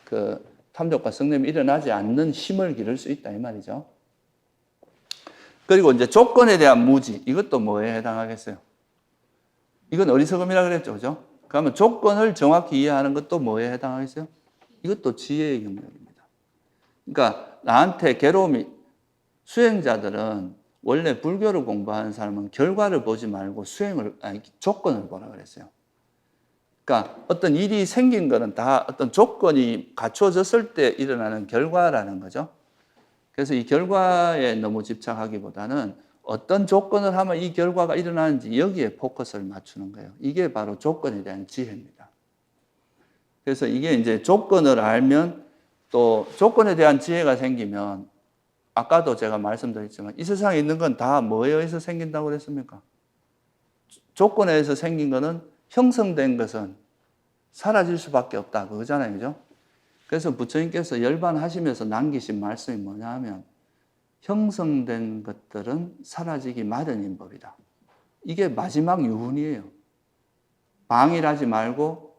그 탐욕과 성냄이 일어나지 않는 힘을 기를 수 있다 이 말이죠. 그리고 이제 조건에 대한 무지, 이것도 뭐에 해당하겠어요? 이건 어리석음이라 그랬죠, 그죠? 그러면 조건을 정확히 이해하는 것도 뭐에 해당하겠어요? 이것도 지혜의 영역입니다. 그러니까 나한테 괴로움이, 수행자들은 원래 불교를 공부하는 사람은 결과를 보지 말고 조건을 보라 그랬어요. 그러니까 어떤 일이 생긴 거는 다 어떤 조건이 갖춰졌을 때 일어나는 결과라는 거죠. 그래서 이 결과에 너무 집착하기보다는 어떤 조건을 하면 이 결과가 일어나는지 여기에 포커스를 맞추는 거예요. 이게 바로 조건에 대한 지혜입니다. 그래서 이게 이제 조건을 알면 또 조건에 대한 지혜가 생기면 아까도 제가 말씀드렸지만 이 세상에 있는 건 다 뭐에 의해서 생긴다고 그랬습니까? 조건에 의해서 생긴 거는 형성된 것은 사라질 수밖에 없다. 그거잖아요. 그죠? 그래서 부처님께서 열반하시면서 남기신 말씀이 뭐냐 하면 형성된 것들은 사라지기 마련인 법이다. 이게 마지막 유훈이에요. 방일하지 말고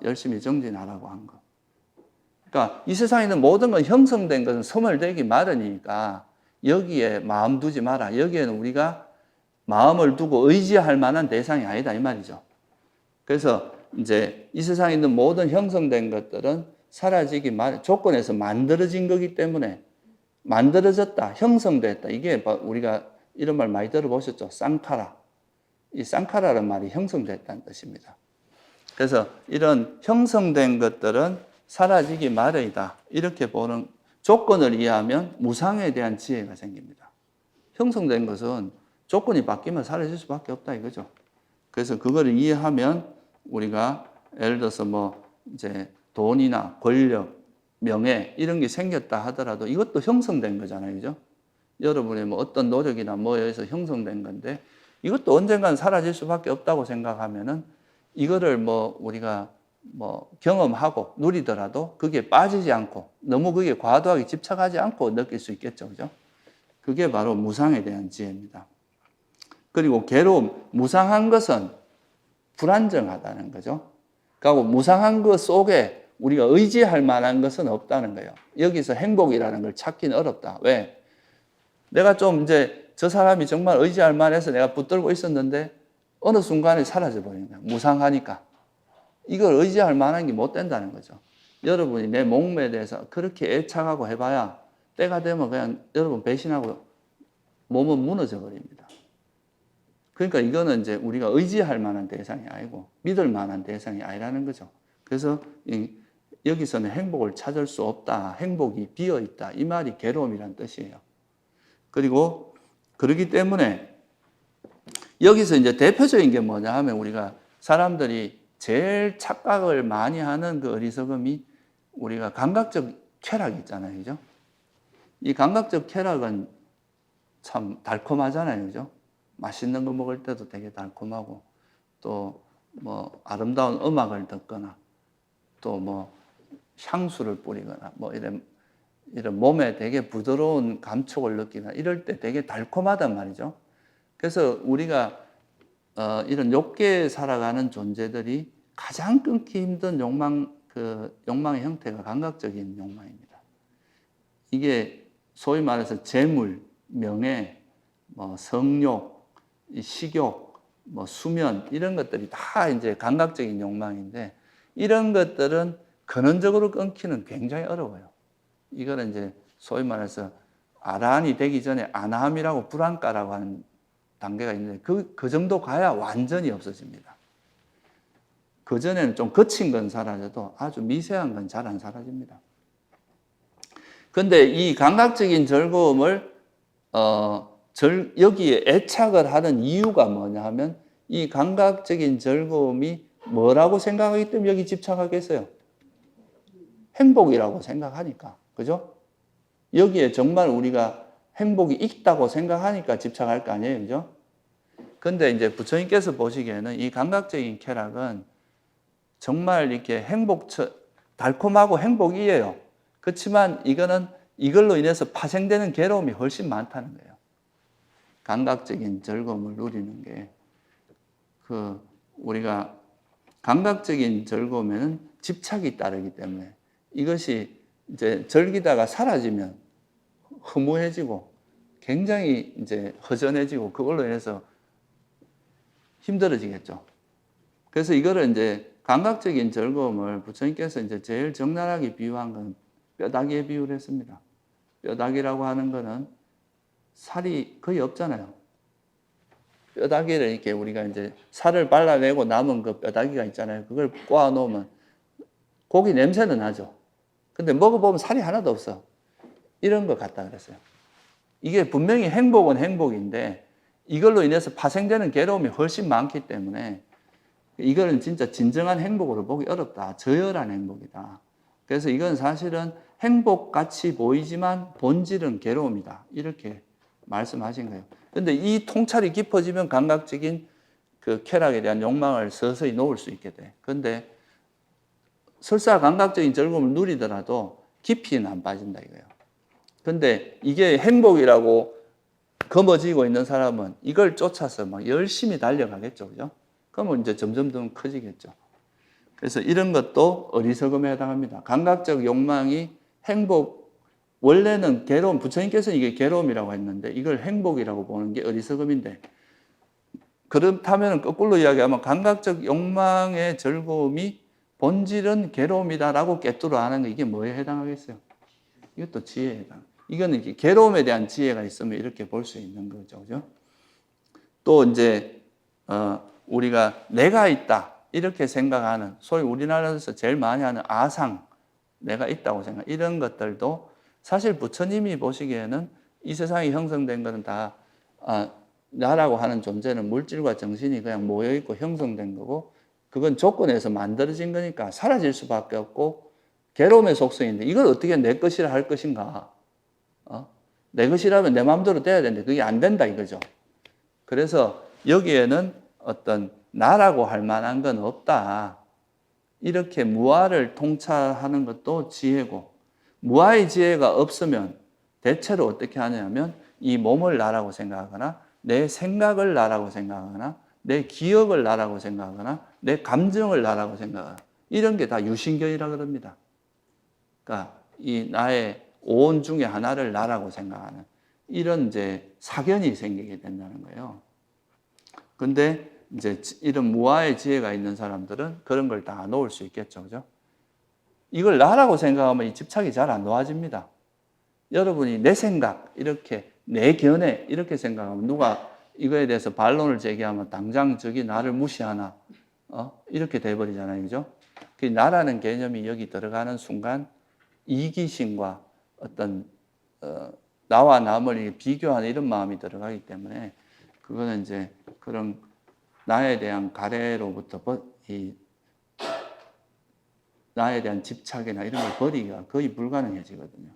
열심히 정진하라고 한 거. 그러니까 이 세상에 있는 모든 건 형성된 것은 소멸되기 마련이니까 여기에 마음 두지 마라. 여기에는 우리가 마음을 두고 의지할 만한 대상이 아니다 이 말이죠. 그래서 이제 이 세상에 있는 모든 형성된 것들은 사라지기 마련, 조건에서 만들어진 거기 때문에 만들어졌다, 형성됐다. 이게 우리가 이런 말 많이 들어보셨죠? 쌍카라. 이 쌍카라라는 말이 형성됐다는 뜻입니다. 그래서 이런 형성된 것들은 사라지기 마련이다. 이렇게 보는 조건을 이해하면 무상에 대한 지혜가 생깁니다. 형성된 것은 조건이 바뀌면 사라질 수밖에 없다 이거죠. 그래서 그거를 이해하면 우리가 예를 들어서 이제 돈이나 권력, 명예 이런 게 생겼다 하더라도 이것도 형성된 거잖아요. 그죠? 여러분의 어떤 노력이나 뭐에 의해서 형성된 건데 이것도 언젠간 사라질 수밖에 없다고 생각하면은 이거를 우리가 경험하고 누리더라도 그게 빠지지 않고 너무 그게 과도하게 집착하지 않고 느낄 수 있겠죠. 그죠? 그게 바로 무상에 대한 지혜입니다. 그리고 괴로움, 무상한 것은 불안정하다는 거죠. 그리고 무상한 것 속에 우리가 의지할 만한 것은 없다는 거예요. 여기서 행복이라는 걸 찾기는 어렵다. 왜? 내가 좀 이제 저 사람이 정말 의지할 만해서 내가 붙들고 있었는데 어느 순간에 사라져 버리는 거예요. 무상하니까. 이걸 의지할 만한 게 못 된다는 거죠. 여러분이 내 몸에 대해서 그렇게 애착하고 해봐야 때가 되면 그냥 여러분 배신하고 몸은 무너져 버립니다. 그러니까 이거는 이제 우리가 의지할 만한 대상이 아니고 믿을 만한 대상이 아니라는 거죠. 그래서 여기서는 행복을 찾을 수 없다. 행복이 비어 있다. 이 말이 괴로움이란 뜻이에요. 그리고 그러기 때문에 여기서 이제 대표적인 게 뭐냐 하면 우리가 사람들이 제일 착각을 많이 하는 그 어리석음이 우리가 감각적 쾌락 있잖아요. 그죠? 이 감각적 쾌락은 참 달콤하잖아요. 그죠? 맛있는 거 먹을 때도 되게 달콤하고 또 뭐 아름다운 음악을 듣거나 또 뭐 향수를 뿌리거나 뭐 이런 몸에 되게 부드러운 감촉을 느끼거나 이럴 때 되게 달콤하단 말이죠. 그래서 우리가 이런 욕계에 살아가는 존재들이 가장 끊기 힘든 욕망의 형태가 감각적인 욕망입니다. 이게 소위 말해서 재물, 명예, 뭐 성욕, 식욕, 뭐 수면 이런 것들이 다 이제 감각적인 욕망인데 이런 것들은 근원적으로 끊기는 굉장히 어려워요. 이거는 이제 소위 말해서 아라한이 되기 전에 아나함이라고 불안가라고 하는 단계가 있는데 그 정도 가야 완전히 없어집니다. 그 전에는 좀 거친 건 사라져도 아주 미세한 건 잘 안 사라집니다. 근데 이 감각적인 즐거움을 여기에 애착을 하는 이유가 뭐냐 하면 이 감각적인 즐거움이 뭐라고 생각하기 때문에 여기 집착하겠어요? 행복이라고 생각하니까. 그죠? 여기에 정말 우리가 행복이 있다고 생각하니까 집착할 거 아니에요. 그죠? 근데 이제 부처님께서 보시기에는 이 감각적인 쾌락은 정말 이렇게 달콤하고 행복이에요. 그렇지만 이걸로 인해서 파생되는 괴로움이 훨씬 많다는 거예요. 감각적인 즐거움을 누리는 게. 우리가 감각적인 즐거움에는 집착이 따르기 때문에 이것이 이제 즐기다가 사라지면 허무해지고 굉장히 이제 허전해지고 그걸로 인해서 힘들어지겠죠. 그래서 이거를 이제 감각적인 즐거움을 부처님께서 이제 제일 적나라하게 비유한 건 뼈다귀에 비유를 했습니다. 뼈다귀라고 하는 거는 살이 거의 없잖아요. 뼈다귀를 이렇게 우리가 이제 살을 발라내고 남은 그 뼈다귀가 있잖아요. 그걸 꼬아 놓으면 고기 냄새는 나죠. 근데 먹어보면 살이 하나도 없어. 이런 것 같다 그랬어요. 이게 분명히 행복은 행복인데 이걸로 인해서 파생되는 괴로움이 훨씬 많기 때문에 이거는 진짜 진정한 행복으로 보기 어렵다. 저열한 행복이다. 그래서 이건 사실은 행복같이 보이지만 본질은 괴로움이다. 이렇게 말씀하신 거예요. 그런데 이 통찰이 깊어지면 감각적인 그 쾌락에 대한 욕망을 서서히 놓을 수 있게 돼. 그런데 설사 감각적인 즐거움을 누리더라도 깊이는 안 빠진다 이거예요. 근데 이게 행복이라고 거머쥐고 있는 사람은 이걸 쫓아서 막 열심히 달려가겠죠. 그죠? 그러면 이제 점점 더 커지겠죠. 그래서 이런 것도 어리석음에 해당합니다. 감각적 욕망이 원래는 괴로움, 부처님께서는 이게 괴로움이라고 했는데 이걸 행복이라고 보는 게 어리석음인데 그렇다면 거꾸로 이야기하면 감각적 욕망의 즐거움이 본질은 괴로움이다라고 깨뚫어 아는 거 이게 뭐에 해당하겠어요? 이것도 지혜에 해당. 이거는 괴로움에 대한 지혜가 있으면 이렇게 볼 수 있는 거죠. 그죠? 또 이제 우리가 내가 있다 이렇게 생각하는 소위 우리나라에서 제일 많이 하는 아상, 내가 있다고 생각 이런 것들도 사실 부처님이 보시기에는 이 세상이 형성된 것은 다 나라고 하는 존재는 물질과 정신이 그냥 모여있고 형성된 거고 그건 조건에서 만들어진 거니까 사라질 수밖에 없고 괴로움의 속성인데 이걸 어떻게 내 것이라 할 것인가? 내 것이라면 내 마음대로 돼야 되는데 그게 안 된다 이거죠. 그래서 여기에는 어떤 나라고 할 만한 건 없다. 이렇게 무아를 통찰하는 것도 지혜고 무아의 지혜가 없으면 대체로 어떻게 하냐면 이 몸을 나라고 생각하거나 내 생각을 나라고 생각하거나 내 기억을 나라고 생각하거나 내 감정을 나라고 생각하거나 이런 게 다 유신견이라 그럽니다. 그러니까 이 나의 오온 중에 하나를 나라고 생각하는 이런 이제 사견이 생기게 된다는 거예요. 근데 이제 이런 무아의 지혜가 있는 사람들은 그런 걸 다 놓을 수 있겠죠. 그죠? 이걸 나라고 생각하면 이 집착이 잘 안 놓아집니다. 여러분이 내 생각, 이렇게 내 견해, 이렇게 생각하면 누가 이거에 대해서 반론을 제기하면 당장 저기 나를 무시하나, 이렇게 돼버리잖아요. 그죠? 그 나라는 개념이 여기 들어가는 순간 이기심과 어떤, 나와 남을 비교하는 이런 마음이 들어가기 때문에 그거는 이제 그런 나에 대한 가래로부터 나에 대한 집착이나 이런 걸 버리기가 거의 불가능해지거든요.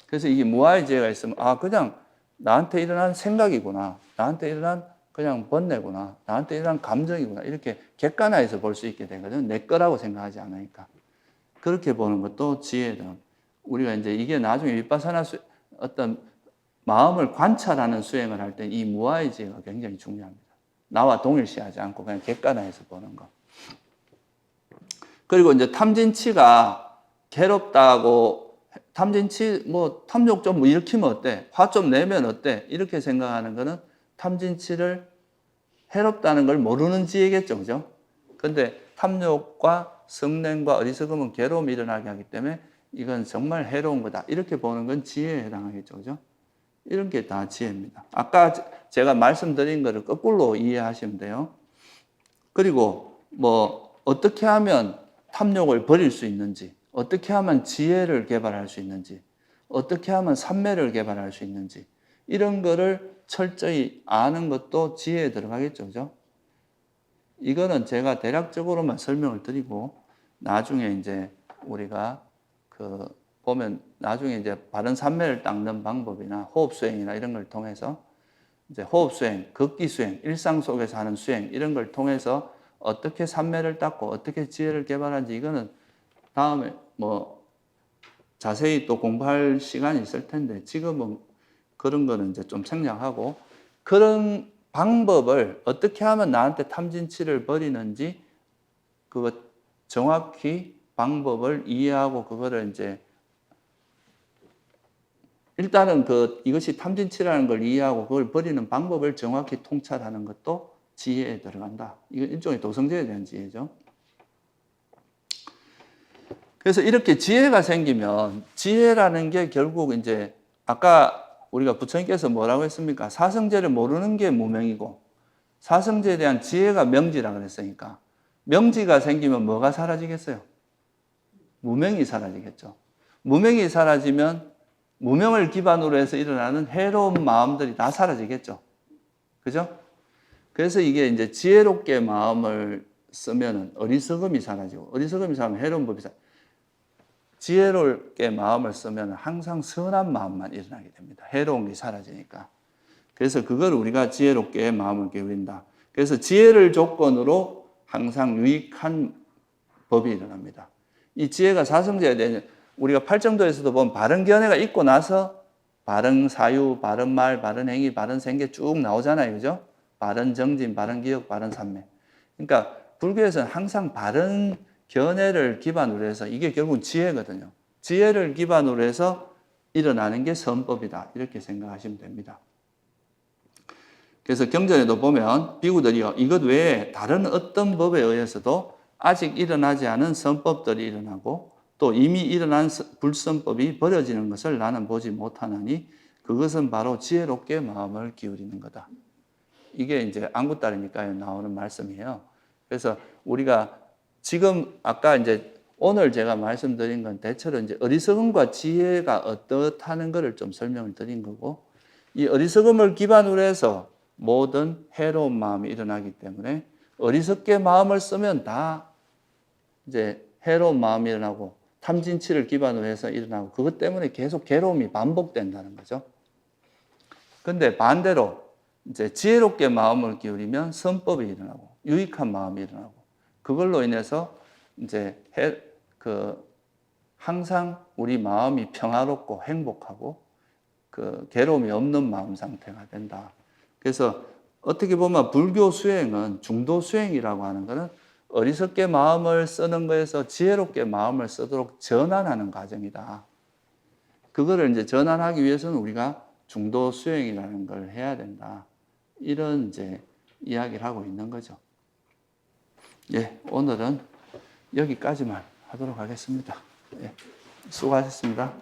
그래서 이게 무아의 지혜가 있으면 그냥 나한테 일어난 생각이구나. 나한테 일어난 그냥 번뇌구나. 나한테 이런 감정이구나. 이렇게 객관화해서 볼 수 있게 되거든. 내 거라고 생각하지 않으니까. 그렇게 보는 것도 지혜다. 우리가 이제 이게 나중에 윗바사나 어떤 마음을 관찰하는 수행을 할 때 이 무아의 지혜가 굉장히 중요합니다. 나와 동일시하지 않고 그냥 객관화해서 보는 거. 그리고 이제 탐진치가 괴롭다고, 탐진치 뭐 탐욕 좀 일으키면 어때? 화 좀 내면 어때? 이렇게 생각하는 거는 탐진치를 해롭다는 걸 모르는 지혜겠죠. 그죠? 근데 탐욕과 성냄과 어리석음은 괴로움이 일어나게 하기 때문에 이건 정말 해로운 거다. 이렇게 보는 건 지혜에 해당하겠죠. 그죠? 이런 게 다 지혜입니다. 아까 제가 말씀드린 거를 거꾸로 이해하시면 돼요. 그리고 뭐 어떻게 하면 탐욕을 버릴 수 있는지, 어떻게 하면 지혜를 개발할 수 있는지, 어떻게 하면 삼매를 개발할 수 있는지 이런 거를 철저히 아는 것도 지혜에 들어가겠죠. 그죠? 이거는 제가 대략적으로만 설명을 드리고 나중에 이제 우리가 보면 나중에 이제 바른 삼매를 닦는 방법이나 호흡 수행이나 이런 걸 통해서 이제 호흡 수행, 걷기 수행, 일상 속에서 하는 수행 이런 걸 통해서 어떻게 삼매를 닦고 어떻게 지혜를 개발하는지 이거는 다음에 뭐 자세히 또 공부할 시간이 있을 텐데 지금은 그런 거는 이제 좀 생략하고 그런 방법을 어떻게 하면 나한테 탐진치를 버리는지 그거 정확히 방법을 이해하고 그거를 이제 일단은 이것이 탐진치라는 걸 이해하고 그걸 버리는 방법을 정확히 통찰하는 것도 지혜에 들어간다. 이건 일종의 도성제에 대한 지혜죠. 그래서 이렇게 지혜가 생기면 지혜라는 게 결국 이제 아까 우리가 부처님께서 뭐라고 했습니까? 사성제를 모르는 게 무명이고 사성제에 대한 지혜가 명지라 그랬으니까 명지가 생기면 뭐가 사라지겠어요? 무명이 사라지겠죠. 무명이 사라지면 무명을 기반으로 해서 일어나는 해로운 마음들이 다 사라지겠죠. 그죠? 그래서 이게 이제 지혜롭게 마음을 쓰면 어리석음이 사라지고 어리석음이 사라지면 해로운 법이 사라지고 지혜롭게 마음을 쓰면 항상 선한 마음만 일어나게 됩니다. 해로운 게 사라지니까. 그래서 그걸 우리가 지혜롭게 마음을 기울인다. 그래서 지혜를 조건으로 항상 유익한 법이 일어납니다. 이 지혜가 사성제에 대한 우리가 팔정도에서도 보면 바른 견해가 있고 나서 바른 사유, 바른 말, 바른 행위, 바른 생계 쭉 나오잖아요. 그죠? 바른 정진, 바른 기억, 바른 삼매. 그러니까 불교에서는 항상 바른 견해를 기반으로 해서 이게 결국은 지혜거든요. 지혜를 기반으로 해서 일어나는 게 선법이다. 이렇게 생각하시면 됩니다. 그래서 경전에도 보면 비구들이 이것 외에 다른 어떤 법에 의해서도 아직 일어나지 않은 선법들이 일어나고 또 이미 일어난 불선법이 버려지는 것을 나는 보지 못하나니 그것은 바로 지혜롭게 마음을 기울이는 거다. 이게 이제 안구따르니까에 나오는 말씀이에요. 그래서 우리가 지금 아까 이제 오늘 제가 말씀드린 건 대체로 이제 어리석음과 지혜가 어떻다는 것을 좀 설명을 드린 거고 이 어리석음을 기반으로 해서 모든 해로운 마음이 일어나기 때문에 어리석게 마음을 쓰면 다 이제 해로운 마음이 일어나고 탐진치를 기반으로 해서 일어나고 그것 때문에 계속 괴로움이 반복된다는 거죠. 근데 반대로 이제 지혜롭게 마음을 기울이면 선법이 일어나고 유익한 마음이 일어나고 그걸로 인해서 이제 항상 우리 마음이 평화롭고 행복하고 괴로움이 없는 마음 상태가 된다. 그래서 어떻게 보면 불교 수행은 중도 수행이라고 하는 것은 어리석게 마음을 쓰는 거에서 지혜롭게 마음을 쓰도록 전환하는 과정이다. 그거를 이제 전환하기 위해서는 우리가 중도 수행이라는 걸 해야 된다. 이런 이제 이야기를 하고 있는 거죠. 예, 오늘은 여기까지만 하도록 하겠습니다. 예, 수고하셨습니다.